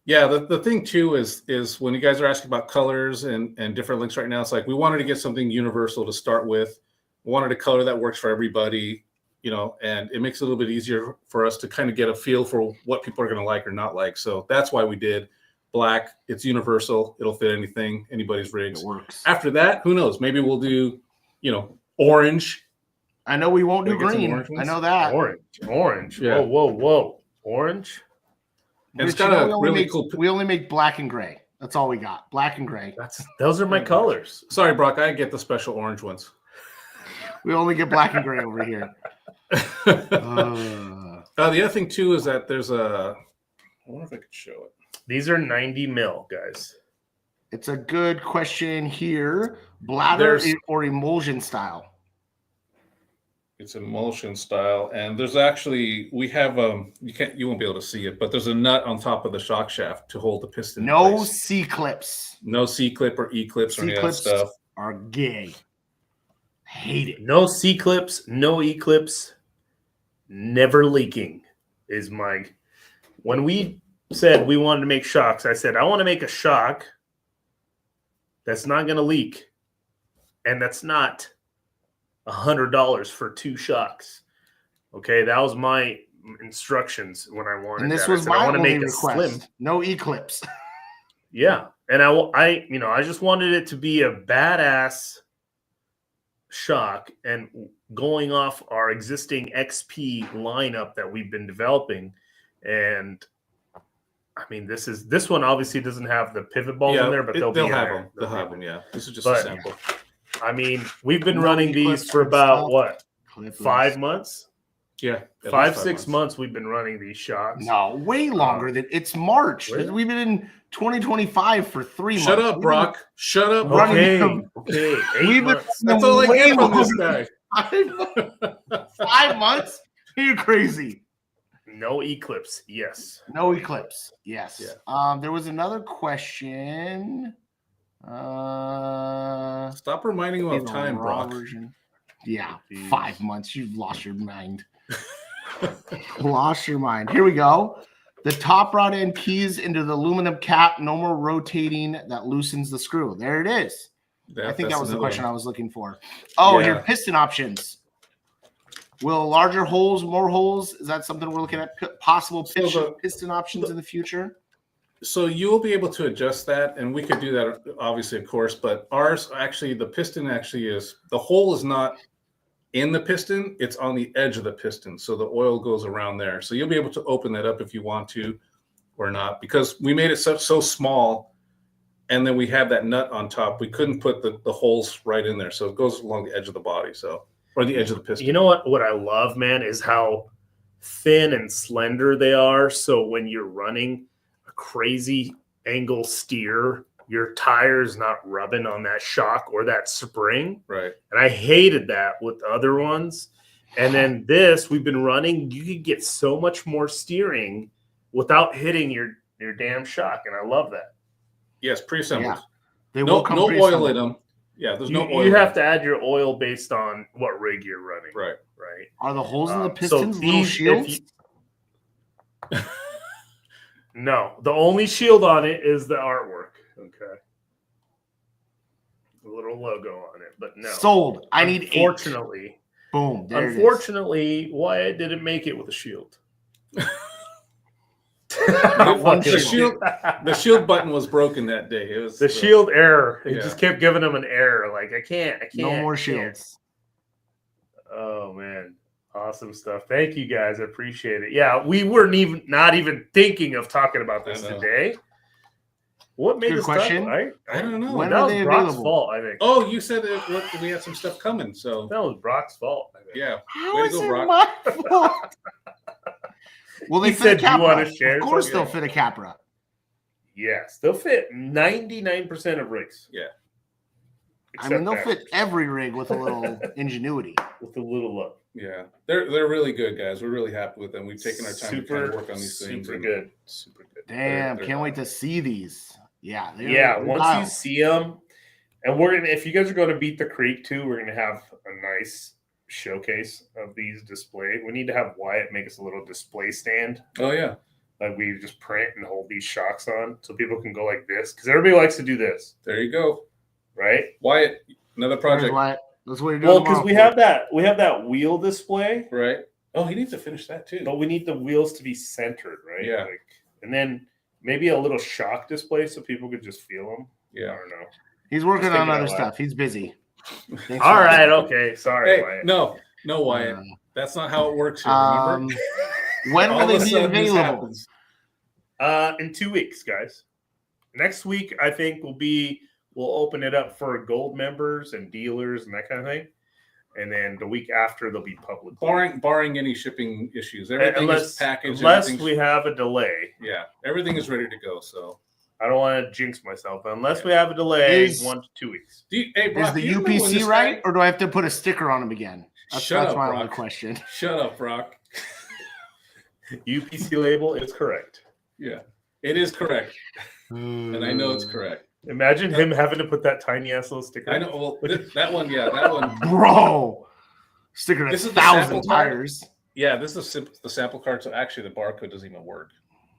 Yeah. The thing too is when you guys are asking about colors and different links right now, it's like we wanted to get something universal to start with. We wanted a color that works for everybody, and it makes it a little bit easier for us to kind of get a feel for what people are going to like or not like. So that's why we did black. It's universal. It'll fit anything, anybody's rigs. It works. After that, who knows? Maybe we'll do, orange. I know we won't do Can we get some green. orange I ones? know that. Orange. Yeah. Whoa. Orange. And it's But you got know, a we only really make- cool. We only make black and gray. That's all we got. Black and gray. Those are my colors. Sorry, Brock. I get the special orange ones. We only get black and gray over here. The other thing too is that there's I wonder if I could show it. These are 90 mil, guys. It's a good question here. Bladder There's- or emulsion style? It's emulsion style, and there's actually we have you won't be able to see it, but there's a nut on top of the shock shaft to hold the piston. in No place. C clips. No C clip or E clips or any of that C-clips stuff. are gay. Hate it. No C clips, no E clips. never leaking is my. When we said we wanted to make shocks, I said I want to make a shock that's not going to leak, and that's not $100 for 2 shocks. Okay, that was my instructions when I wanted. And this that. was I said, I my want to only make request. it slim. No eclipse. Yeah, and I just wanted it to be a badass shock, and going off our existing XP lineup that we've been developing, and I mean this one obviously doesn't have the pivot balls in there, but they'll have there. them. They'll have them. Yeah, this is just But, a sample. I mean, we've been No running eclipse these for and about stuff. what Clipless. 5 months, Yeah, at 5 least 6 months. We've been running these shocks. No, way longer than it's March. Really? We've been in 2025 for 3 months. Shut up, We've Brock. Shut up. running Okay, them. okay, 8 We've been months. That's all I way get from this longer. guy. 5 months? Are you crazy? No eclipse. Yes. No eclipse. Yes. Yeah. There was another question. Stop reminding him of the time, raw Brock. version. Yeah, Jeez. 5 months. You've lost your mind. Lost your mind. Here we go. The top rod end keys into the aluminum cap. No more rotating. That loosens the screw. There it is. I think that was the question I was looking for. Oh, Yeah. here, piston options. Will larger holes, more holes? Is that something we're looking at? Possible piston options in the future? So you'll be able to adjust that, and we could do that, obviously, of course. But ours actually, the piston actually is the hole is not in the piston; it's on the edge of the piston. So the oil goes around there. So you'll be able to open that up if you want to, or not, because we made it so small, and then we have that nut on top. We couldn't put the holes right in there, so it goes along the edge of the body. Or the edge of the piston. You know what I love, man, is how thin and slender they are. So when you're running a crazy angle steer, your tire's not rubbing on that shock or that spring. Right. And I hated that with the other ones. And then this, we've been running, you could get so much more steering without hitting your damn shock. And I love that. Yes, pre-assembled. Yeah. They No will come oil pre-assembled. in them. Yeah, there's no oil. You have to add your oil based on what rig you're running. Right. Right. Are the holes in the So pistons little these- shields? No, the only shield on it is the artwork. Okay. A little logo on it, but no. Sold. I need 8. Unfortunately, Boom. There it is. unfortunately, Wyatt didn't make it with a shield. Not one The shield. the shield button was broken that day. It was The shield error. It Yeah. just kept giving him an error. Like I can't. No more I can't. shields. Oh man, awesome stuff. Thank you guys. I appreciate it. Yeah, we weren't not even thinking of talking about this I know. today. What made Good us question. talk? I don't know. When That are was they Brock's available? fault, I think. Oh, you said we had some stuff coming. So That was Brock's fault. I think. yeah, How Way to is go, it Brock. my fault? Will they He fit said, a "Do you wanna Capra? share Of course something?" they'll fit a Capra. Yes, they'll fit 99% of rigs. Yeah. I mean, they'll Except fit every rig with a little ingenuity. that, with a little love. yeah. They're really good guys. We're really happy with them. We've taken our time to kind of work on these things. Super and- good. Super good. Damn, they're can't wait not. to see these. Yeah. Yeah, once dialed. you see them, and we're gonna, if you guys are going to Beat the Creek too, we're gonna have a nice showcase of these displayed. We need to have Wyatt make us a little display stand Oh yeah. that we just print and hold these shocks on, so people can go like this, because everybody likes to do this, There you go. right? Wyatt, another There's project. Wyatt. That's what you're doing. Well, because tomorrow. we have that wheel display, Right. Oh, he needs to finish that too. but we need the wheels to be centered, right? Yeah. Like, and then maybe a little shock display so people could just feel them. I Yeah. don't know. He's working Just on thinking other out loud. stuff. He's busy. Thanks All for- right, okay. Sorry, Hey, Wyatt. no, Wyatt. That's not how it works here. Remember? When All will of they a be sudden this available? happens. In 2 weeks, guys. Next week, I think we'll open it up for gold members and dealers and that kind of thing. And then the week after, they'll be public. Barring any shipping issues, everything is packaged. Unless everything's- we have a delay. yeah, everything is ready to go. So, I don't want to jinx myself, but unless we have a delay, Is- 1 to 2 weeks. hey, Brock, Is the do you remember when UPC this right, guy- or do I have to put a sticker on them again? Shut That's up, my Brock. only question. Shut up, Brock. UPC label is correct. Yeah, it is correct, and I know it's correct. Imagine him having to put that tiny ass little sticker. I know. Well, that one, yeah, that one. Bro, sticker to This is the sample 1,000 tire? tires. Yeah, this is the sample card. So actually, the barcode doesn't even work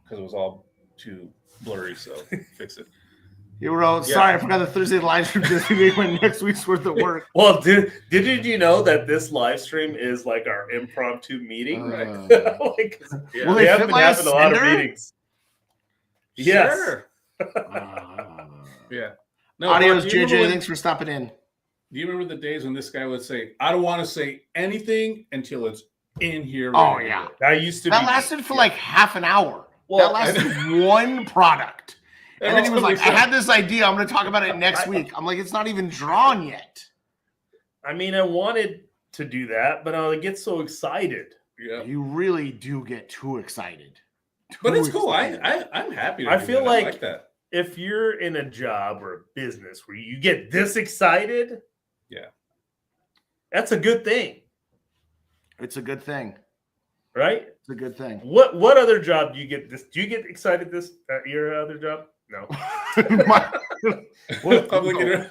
because it was all too blurry. So fix it. You wrote, sorry, I forgot the Thursday live stream just make my next week's worth of work. Well, did you know that this live stream is like our impromptu meeting? Right. Like, Will we they have fit been my having a lot of sender? meetings. Yes. Sure. Yeah. No, Adios, Bob, do you remember JJ. when- Thanks for stopping in. Do you remember the days when this guy would say, "I don't want to say anything until it's in here"? Oh, ready to yeah. go." That used to That be lasted for like half an hour. Well, that lasted one product. And then he was like, I had this idea. I'm going to talk about it next week. I'm like, it's not even drawn yet. I mean, I wanted to do that, but I get so excited. Yeah. You really do get too excited. But Too it's cool. excited. I'm happy. To I do feel that. like- I like that. If you're in a job or a business where you get this excited, Yeah. that's a good thing, It's a good thing. right? It's a good thing. What other job do you get this? Do you get excited this at your other job? No. What public inter-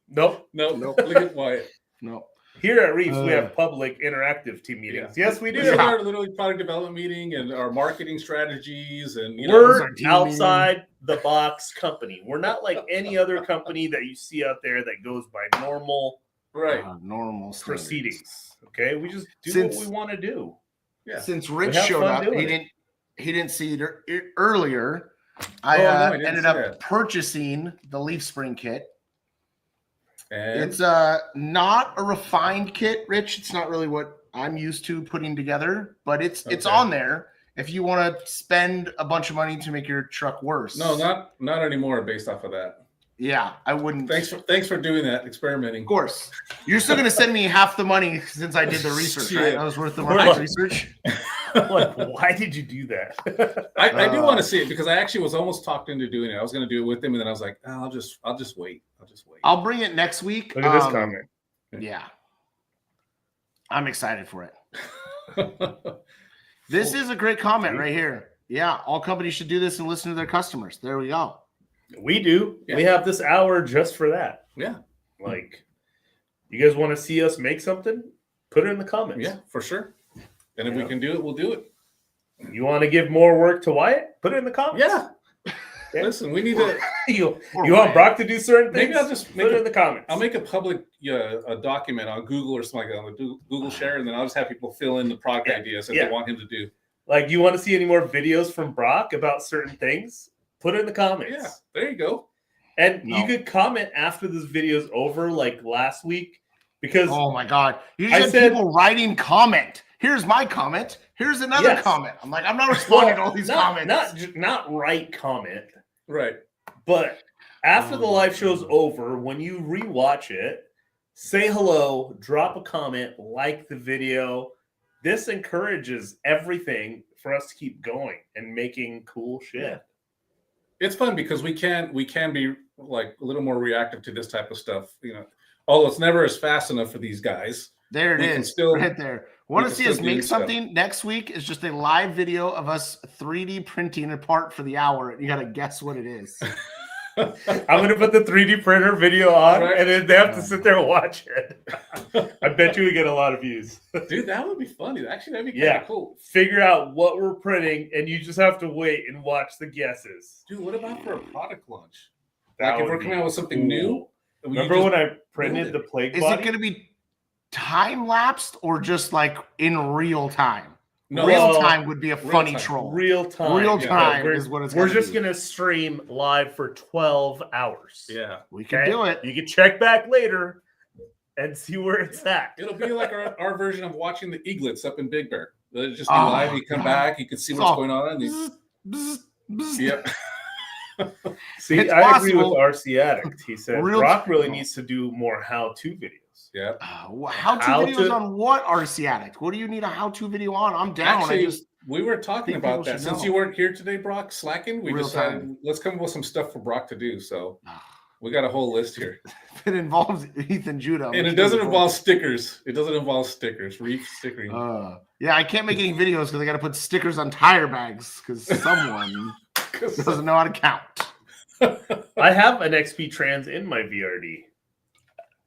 Nope. No. Look at Wyatt. No. Here at REEFS, we have public interactive team meetings. Yeah. Yes, we This do. is our literally product development meeting and our marketing strategies and Those We're are team outside the box company. We're not like any other company that you see out there that goes by normal right. Normal standards. proceedings. Okay, we just do Since- what we want to do. Yeah. Since Rich have showed fun up, doing he didn't see it earlier. I I didn't ended see up that. purchasing the leaf spring kit. And It's not a refined kit, Rich. It's not really what I'm used to putting together, but it's Okay. on there if you want to spend a bunch of money to make your truck worse. no, not anymore. Based off of that. Yeah, I wouldn't. Thanks for doing that, experimenting. Of course. You're still going to send me half the money since I did the research, right? Shit. That was worth the Right. market research. Like, why did you do that? I do want to see it because I actually was almost talked into doing it. I was going to do it with him, and then I was like, oh, I'll just wait. I'll bring it next week. Look at this comment. Yeah. I'm excited for it. This is a great comment right here. Yeah, all companies should do this and listen to their customers. There we go. We do. Yeah. We have this hour just for that. Yeah. Like, you guys want to see us make something? Put it in the comments. Yeah, for sure. And if we Yeah. can do it, we'll do it. You want to give more work to Wyatt? Put it in the comments. Yeah. Okay. Listen, we need to. you Or want Wyatt. Brock to do certain things? Maybe I'll just put make it a- in the comments. I'll make a public a document on Google or something like that on the Google Share, and then I'll just have people fill in the product ideas that Yeah. they want him to do. Like, you want to see any more videos from Brock about certain things? Put it in the comments. Yeah, there you go. And No. you could comment after this video's over, like last week, because Oh my God. You I just said- had people writing comment. Here's my comment. Here's another Yes. comment. I'm like, I'm not responding to all these comments. not right comment, Right. but after the Oh. live show's over, when you rewatch it, say hello, drop a comment, like the video. This encourages everything for us to keep going and making cool shit. Yeah. It's fun because we can be like a little more reactive to this type of stuff. You know, although it's never as fast enough for these guys. There it We can is, still- right there. Want we to can see us still do make stuff. something next week? Is just a live video of us 3D printing a part for the hour. You got to guess what it is. I'm gonna put the 3D printer video on, Right. and then they have to sit there and watch it. I bet you we get a lot of views. Dude, that would be funny. Actually, that'd be kind Yeah. of cool. Figure out what we're printing, and you just have to wait and watch the guesses. Dude, what about for a product launch? That Like if would we're be coming out with something cool. new. and we Remember just- when I printed it. the plague Is body? it going to be time lapsed or just like in real time? No, real well, time would be a real funny time. troll. real time? Real yeah, time We're, is what it's. we're gonna just be. gonna stream live for 12 hours. Yeah. We can Okay? do it. You can check back later and see where it's at. It'll be like our version of watching the eaglets up in Big Bear. They'll just be Oh, live. You come God. back, you can see It's what's all going on. Bzz, bzz, bzz. Yep. See, It's I agree with possible. RC Addict. He said Real Brock time. really needs to do more how-to videos. Yep. How-to How videos to- on what, RC Addict? What do you need a how-to video on? I'm down. Actually, we were talking think about people that. should Since know. you weren't here today, Brock, slacking, we Real decided time. let's come up with some stuff for Brock to do. So we got a whole list here. it involves Ethan Judah. And it doesn't involve stickers. It doesn't involve stickers. Reef stickering. Yeah, I can't make any videos because I got to put stickers on tire bags because someone doesn't know how to count. I have an XP Trans in my VRD.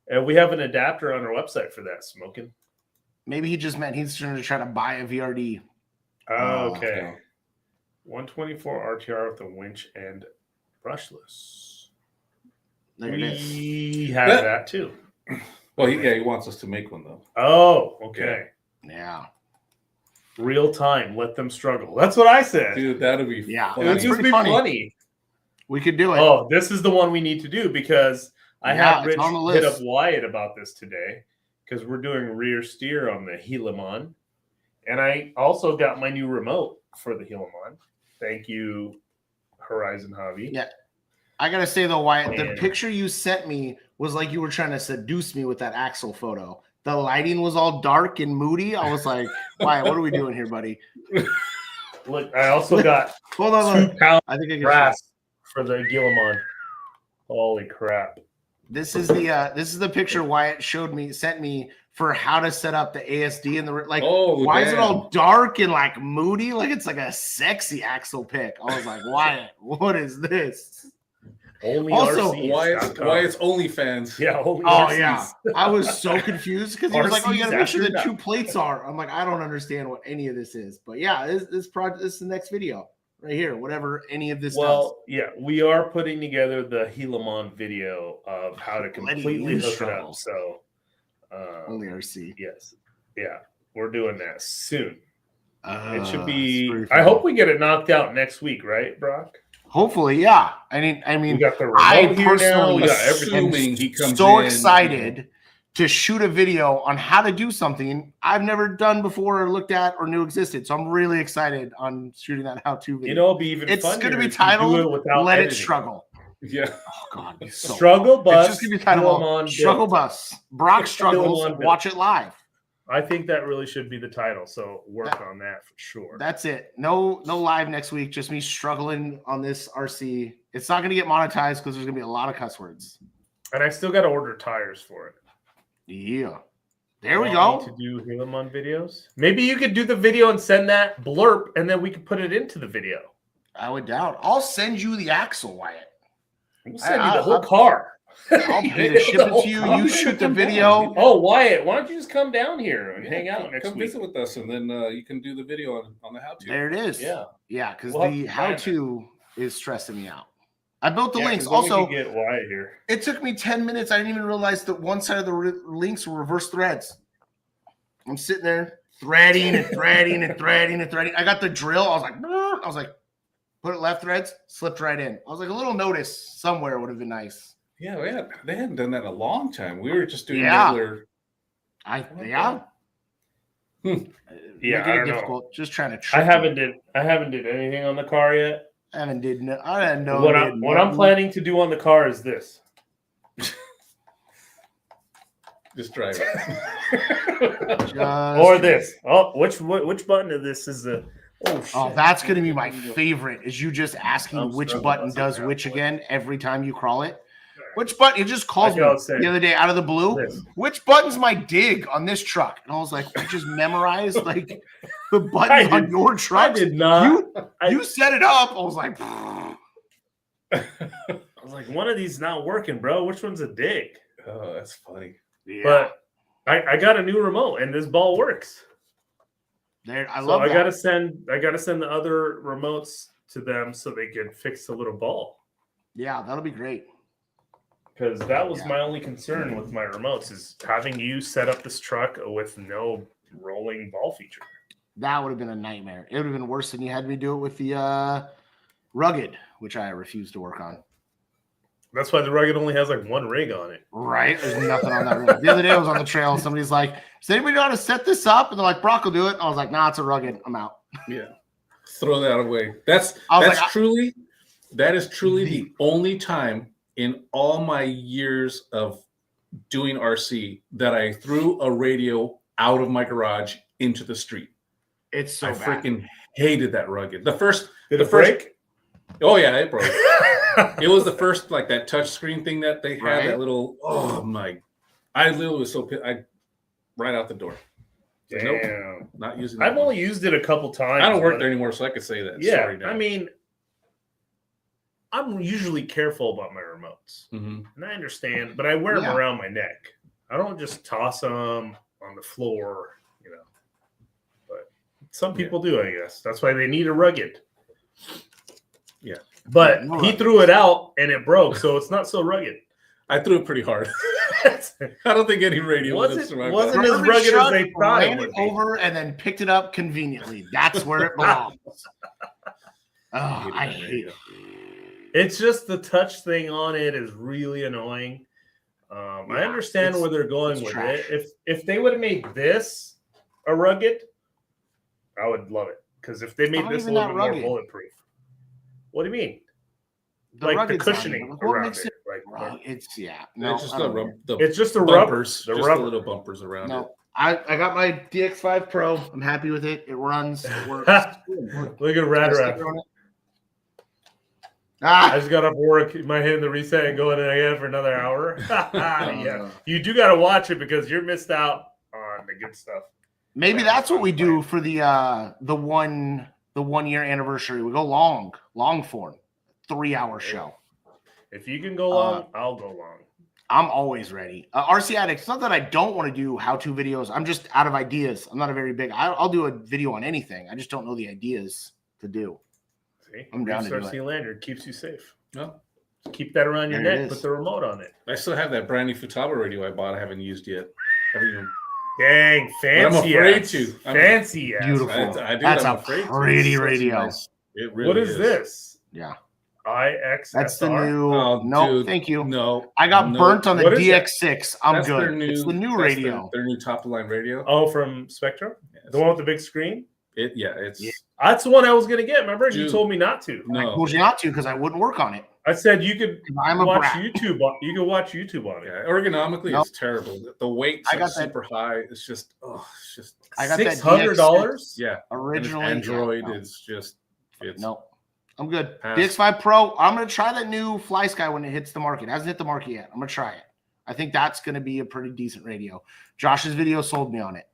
And we have an adapter on our website for that, Smoking. Maybe he just meant he's trying to buy a VRD. Oh, okay. 124 RTR with a winch and brushless. There it is. We have that too. Well, he wants us to make one though. Oh, okay. Yeah. Real time. Let them struggle. That's what I said. Dude, that'd be Yeah. It would That's just pretty be funny. funny. We could do it. Oh, this is the one we need to do because I had Rich on the hit list. up Wyatt about this today because we're doing rear steer on the Helaman. And I also got my new remote for the Helaman. Thank you, Horizon Hobby. Yeah. I got to say, though, Wyatt, the picture you sent me was like you were trying to seduce me with that axle photo. The lighting was all dark and moody. I was like, Wyatt, what are we doing here, buddy? Look, I also got Hold on. 2 pounds I think I can brass for the Helaman. Holy crap. This is the picture Wyatt sent me for how to set up the ASD and the like. Oh, why is it all dark and like moody? Like it's like a sexy axle pick. I was like, Wyatt, what is this? Only Also, RCs. why it's OnlyFans? Yeah, only Oh RCs. yeah, I was so confused because he was like, "Oh, you got to make sure the RCs 2 plates are." I'm like, I don't understand what any of this is, but yeah, this project is the next video right here. Whatever any of this does. Yeah, we are putting together the Helaman video of how to completely hook it up. So, only RC. Yes, yeah, we're doing that soon. It should It's be. pretty I fun. hope we get it knocked out next week, right, Brock? Hopefully, yeah. I mean, We got the I remote here now. We personally got everything. Assuming he comes so in, excited to shoot a video on how to do something I've never done before or looked at or knew existed. So I'm really excited on shooting that how-to video. You know, it'll be even it's funnier going to be if you do titled it without "Let editing. It Struggle." Yeah. Oh God, it'd be so Struggle bus. It's just going to be titled Helaman "Struggle built. Bus." Brock struggles. Helaman built. Watch it live. I think that really should be the title. So work on that for sure. That's it. No live next week. Just me struggling on this RC. It's not going to get monetized because there's going to be a lot of cuss words. And I still got to order tires for it. Yeah. There we Want go. me to do Helaman videos. Maybe you could do the video and send that blurb, and then we could put it into the video. I would doubt. I'll send you the axle, Wyatt. We'll send you the whole car. I'll pay to ship it to you. You shoot the video. Oh, Wyatt, why don't you just come down here and hang out next Come week? visit with us, and then you can do the video on the how-to. There it is. Yeah. Yeah, because We'll have the to plan how-to is stressing me out. I built the Yeah, links. 'cause then we Also, could get Wyatt here. it took me 10 minutes. I didn't even realize that one side of the links were reverse threads. I'm sitting there threading and threading and threading and threading. I got the drill. I was like, put it left threads, slipped right in. I was like, a little notice somewhere would have been nice. Yeah, they hadn't done that in a long time. We were just doing Yeah. regular. Yeah. Yeah, Making I it don't know. difficult. Just trying to trick I haven't did anything on the car yet. I didn't know. What I'm planning to do on the car is this. Just drive it. Or this. Oh, which button of this is the? Oh, shit. Oh, that's gonna be my favorite. Is you just asking I'm which struggling button with does that. which again every time you crawl it? Which button? It just calls Like me I was saying. the other day out of the blue. This. Which button's my dig on this truck? And I was like, I just memorized like the buttons on your I truck. did not. You set it up. I was like, I was like, one of these not working, bro. Which one's a dig? Oh, that's funny. yeah. But I got a new remote and this ball works. There, I So love I that. gotta send the other remotes to them so they can fix the little ball. Yeah, that'll be great. Because that was my only concern with my remotes is having you set up this truck with no rolling ball feature. That would have been a nightmare. It would have been worse than you had me do it with the rugged, which I refused to work on. That's why the Rugged only has like one rig on it. Right? There's nothing on that rig. The other day I was on the trail. Somebody's like, does anybody know how to set this up? And they're like, Brock will do it. I was like, nah, it's a rugged. I'm out. Yeah. Throw that away. That is truly the only time in all my years of doing RC that I threw a radio out of my garage into the street. It's so I bad. freaking hated that Rugged. Did it break? Oh yeah, it broke. It was the first like that touch screen thing that they had. Right. That little. Oh my! I literally was so pissed. I right out the door. Damn. Nope, not using. That I've one. only used it a couple times. I don't work but- there anymore, so I could say that. Yeah, Sorry, now. I mean, I'm usually careful about my remotes, Mhm. and I understand, but I wear them Yeah. around my neck. I don't just toss them on the floor. Some people do, I guess. That's why they need a rugged. Yeah. But No he rugged. threw it out and it broke, so it's not so rugged. I threw it pretty hard. I don't think any radio would have survived wasn't that. as rugged as they thought it ran would it be. over and then picked it up conveniently. That's where it belongs. Oh, I hate it. It's just the touch thing on it is really annoying. I Yeah, understand where they're going it's with trash. it. If they would have made this a rugged, I would love it. Because if they made not this a even little that bit more rugged. bulletproof. What do you mean? The Like the rugged's not cushioning even- what around makes it. Like, It's No, no, it's just I don't know. it's just the bumpers, rubber. The just rubber. the little bumpers around it. No, I got my DX5 Pro. I'm happy with it. It runs. It works. Look at Rad Rad. I Ah, just got off work. My hitting the reset and going in again for another hour. Yeah, you do got to watch it because you're missed out on the good stuff. maybe that's what we do for the 1 year anniversary. We go long form, 3-hour show. If you can go long, I'll go long. I'm always ready. RC Addict. It's not that I don't want to do how-to videos. I'm just out of ideas. I'm not a very big. I'll do a video on anything. I just don't know the ideas to do. See, I'm down to do RC it. lanyard keeps you safe. No, Keep that around your There it neck. is. Put the remote on it. I still have that brand new Futaba radio I bought. I haven't used yet. Haven't even. Dang, fancy. I'm afraid ass. to. Fancy. ass. Beautiful. I do. That's I'm a afraid to. pretty It's such radio. nice- It really What is this? Yeah, IXSR. that's the new. Oh, no, dude, thank you. No, I got no. burnt on the What is it? DX6. I'm That's their good. new- It's the new that's radio. Their new top of the line radio. Oh, from Spectrum, the one with the big screen. It's Yeah. That's the one I was gonna get. Remember, you Dude. told me not to. I no. told you not to because I wouldn't work on it. I said you could 'Cause I'm a watch brat. YouTube. You could watch YouTube on it. Yeah, ergonomically, Nope. it's terrible. The weight's I got that- super high. It's just, it's just, I got that $600. yeah. Originally, And it's Android. yeah, no. It's just, it's No, I'm good. Pass. DX5 Pro. I'm gonna try that new Fly Sky when it hits the market. It hasn't hit the market yet. I'm gonna try it. I think that's gonna be a pretty decent radio. Josh's video sold me on it.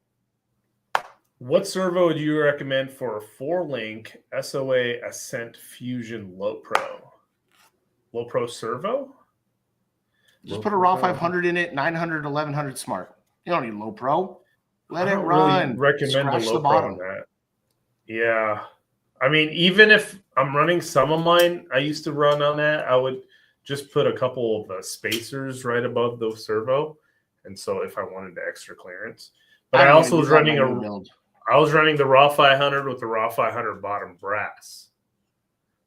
What servo would you recommend for a 4-link SOA Ascent Fusion Low Pro? Low Pro servo? Just put a raw 500 in it. 900, 1100 smart. You don't need low pro. Let I it don't run. Really recommend Scratch the low the pro bottom. on that. Yeah, I mean, even if I'm running some of mine, I used to run on that. I would just put a couple of spacers right above the servo, and so if I wanted the extra clearance. But I don't also even was do that running on my new build. I was running the raw 500 with the raw 500 bottom brass.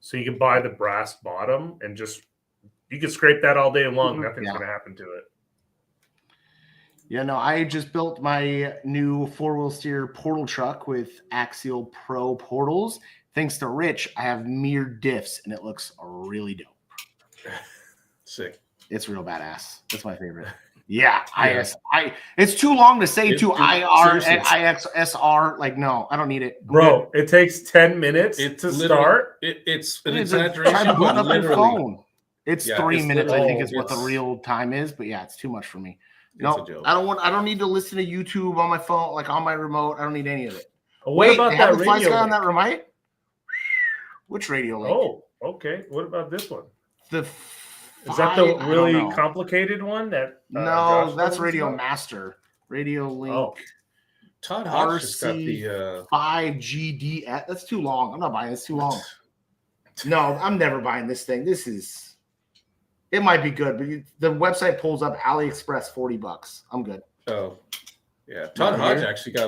So you can buy the brass bottom and just you can scrape that all day long. Nothing's Yeah. going to happen to it. Yeah, no, I just built my new 4-wheel steer portal truck with Axial Pro portals. Thanks to Rich, I have mirrored diffs, and it looks really dope. sick. It's real badass. That's my favorite. Yeah, Yeah. it's too long to say It- to dude, IR seriously. and IXSR. Like, no, I don't need it. I'm Bro, it takes 10 minutes It's to literally- start. It's an good. It's exaggeration, try to button but up your literally. phone. It's Yeah, 3 it's minutes, I think, literally- is what the it's- real time is. But yeah, it's too much for me. It's No, a joke. I don't need to listen to YouTube on my phone, like on my remote. I don't need any of it. What Wait, about they have that the Fly radio? Sky on link? that remote? Which radio link? Oh, okay. What about this one? The Is that the I don't really know. complicated one? That No, Josh that's knows Radio about? Master. Radio Link Oh. Todd Hodge just got the 5GDS. That's too long. I'm not buying it. It's too long. No, I'm never buying this thing. It might be good, but the website pulls up AliExpress $40. I'm good. oh yeah. Todd Not Hodge here. actually got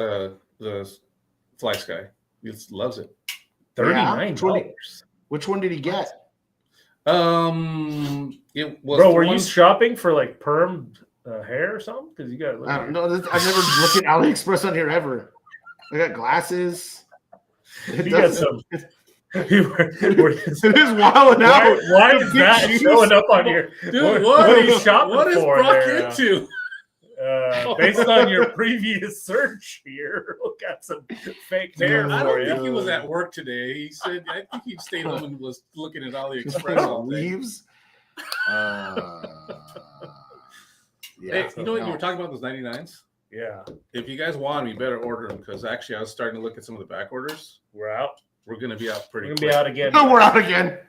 the Fly Sky. He just loves it. $39. Which one did he get? It was Bro, the were one- you shopping for like perm hair or something? Because you got I don't know. I've never looked at AliExpress on here ever. I got glasses. It You got doesn't- some. It it is wilding out. why The is big that shoes. showing up on here? Dude, what are you shopping what is for Brock there? into? Based on your previous search here, look at some fake hair No, I for don't you. think he was at work today. He said I think he stayed home and was looking at AliExpress all day. Leaves. Hey, you know what no. you were talking about those 99s? Yeah, If you guys want them, you better order them because actually I was starting to look at some of the back orders. we're out. We're going to be out pretty We're gonna quick. be out again. No, we're out again.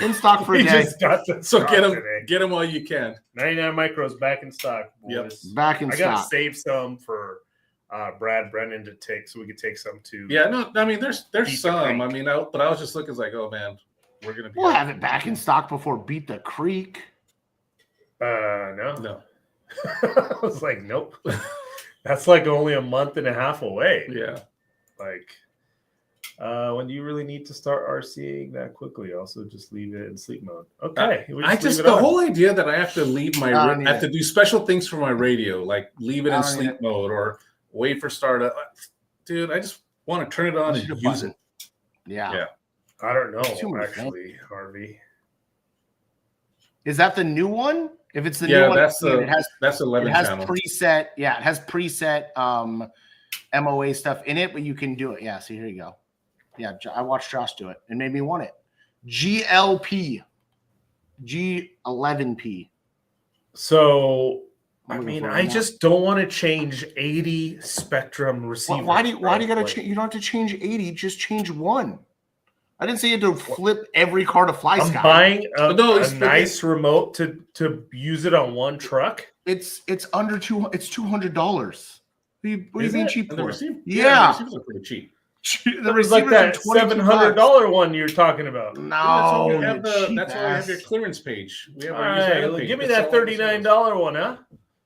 In stock for a We day. just got the So stock get them while you can. 99 micros back in stock. Yep. Boys. Back in I gotta stock. save some for Brad Brennan to take, so we could take some to. Yeah, no, I mean, there's Beat the some. I Creek. mean, but I was just looking like, oh man, we're gonna be. We'll have it back in stock before Beat the Creek. No. No. I was like, nope. That's like only a month and a half away. Yeah. Like, when do you really need to start RCing that quickly? Also, just leave it in sleep mode. Okay. The whole idea that I have to leave my, I have to do special things for my radio, like leave it in sleep it. mode or wait for startup. Dude, I just want to turn it on and use it. Yeah. Yeah. I don't Too know, many actually, Harvey. Is that the new one? If it's the Yeah, new one, that's it has 11 it has channel. preset. Yeah, it has preset MOA stuff in it, but you can do it. Yeah, see, here you go. Yeah, I watched Josh do it. It made me want it. GLP. G11P. So, I I'm mean, looking for I it now. just don't want to change 80 Spectrum receivers. Why do you got to like, change? You don't have to change 80. Just change one. I didn't say you had to flip every car to fly I'm sky. buying a it's nice remote to use it on one truck. It's under $200. What do you mean cheap And for? the receiver, Yeah. the receivers are pretty cheap. The It was like receivers that are $700 one you're talking about. No, that's why we have you that's why we have your cheap ass. clearance page. We have All our user item right, page. give me That's that all it says. $39 one, huh?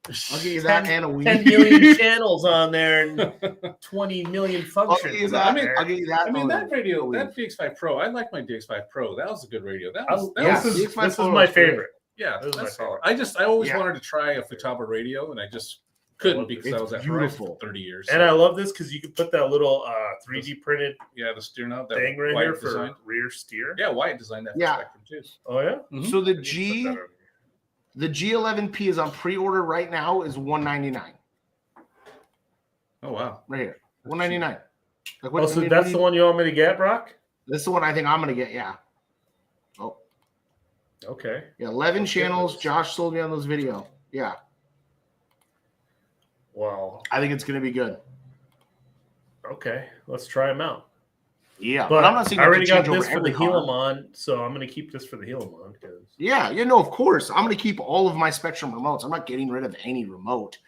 I'll give you that and a weed. 10 million channels on there and 20 million functions. I'll give you that. on there. I'll give you that. I mean, that radio, weed. that DX5 Pro, I like my DX5 Pro. That was a good radio. That I- was, that yeah, was DX5 this is Pro my is great. favorite. yeah, This is my that's favorite. all. I always Yeah. wanted to try a Futaba radio, and I just couldn't because It's I was at beautiful. Horizon for 30 years. And I love this because you can put that little 3D printed yeah, the steer knob, that thing right Wyatt here for designed. rear steer. Yeah, Wyatt designed that for Yeah. Spectrum too. Oh, yeah? Mhm. So I need to put that on the G11P is on pre-order right now is $199 Oh wow. right here. $199. Like here. Oh, so that's the one you want me to get, Brock? This is the one I think I'm gonna get. Yeah. Oh, Okay. yeah. 11 Let's get channels. those. Josh sold me on those video. Yeah, Well, I think it's gonna be good. okay. Let's try them out. Yeah, But I'm not saying I you have already to got change over this for the every car. Helamon, so I'm going to keep this for the Helamon. Because Yeah, no, of course. I'm gonna keep all of my Spectrum remotes. I'm not getting rid of any remote.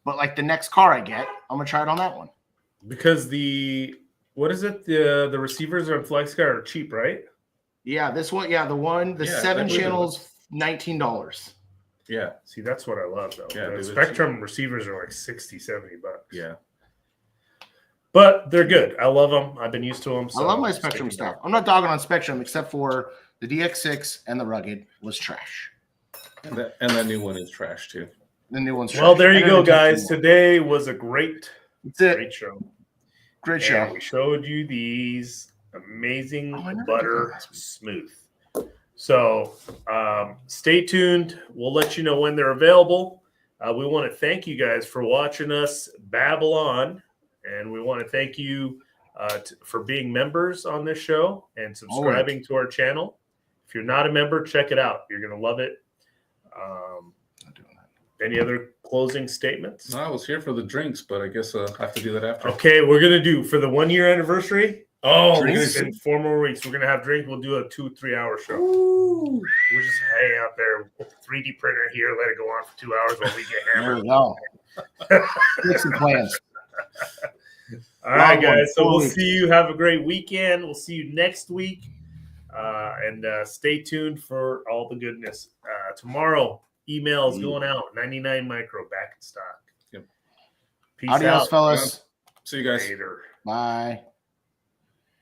But like the next car I get, I'm gonna try it on that one. Because what is it? The receivers on FlexGuy are cheap, right? Yeah, this one. Yeah, the Yeah, 7 that was- channels, $19. Yeah, See, that's what I love, though. Yeah, The dude, Spectrum receivers are like $60, $70. yeah. But they're good. I love them. I've been used to them. I love my just Spectrum taking stuff. them. I'm not dogging on Spectrum except for the DX6 and the Rugged was trash. And that new one is trash too. The new one's trash. Well, there you I go, didn't touch guys. them all. Today was a great That's it. show. Great And show. we showed you these amazing Oh, I never did butter that last week. smooth. So stay tuned. We'll let you know when they're available. We want to thank you guys for watching us babble on, and we want to thank you for being members on this show and subscribing to our channel. If you're not a member, check it out. You're going to love it. Not doing that. Any other closing statements? No, I was here for the drinks, but I guess I have to do that after. Okay, we're gonna do for the 1 year anniversary. Oh, Drinks? in 4 more weeks, we're gonna have drink. We'll do a 2-3 hour show. We'll just hang out there, 3D printer here, let it go on for 2 hours while we get There hammered. we go. Make some plans. All right, Long one, guys. So 4 we'll weeks. see you. Have a great weekend. We'll see you next week, and stay tuned for all the goodness. Tomorrow, emails going out. 99 micro back in stock. Yep. Peace Adios, out. fellas. See you guys. Later. Bye.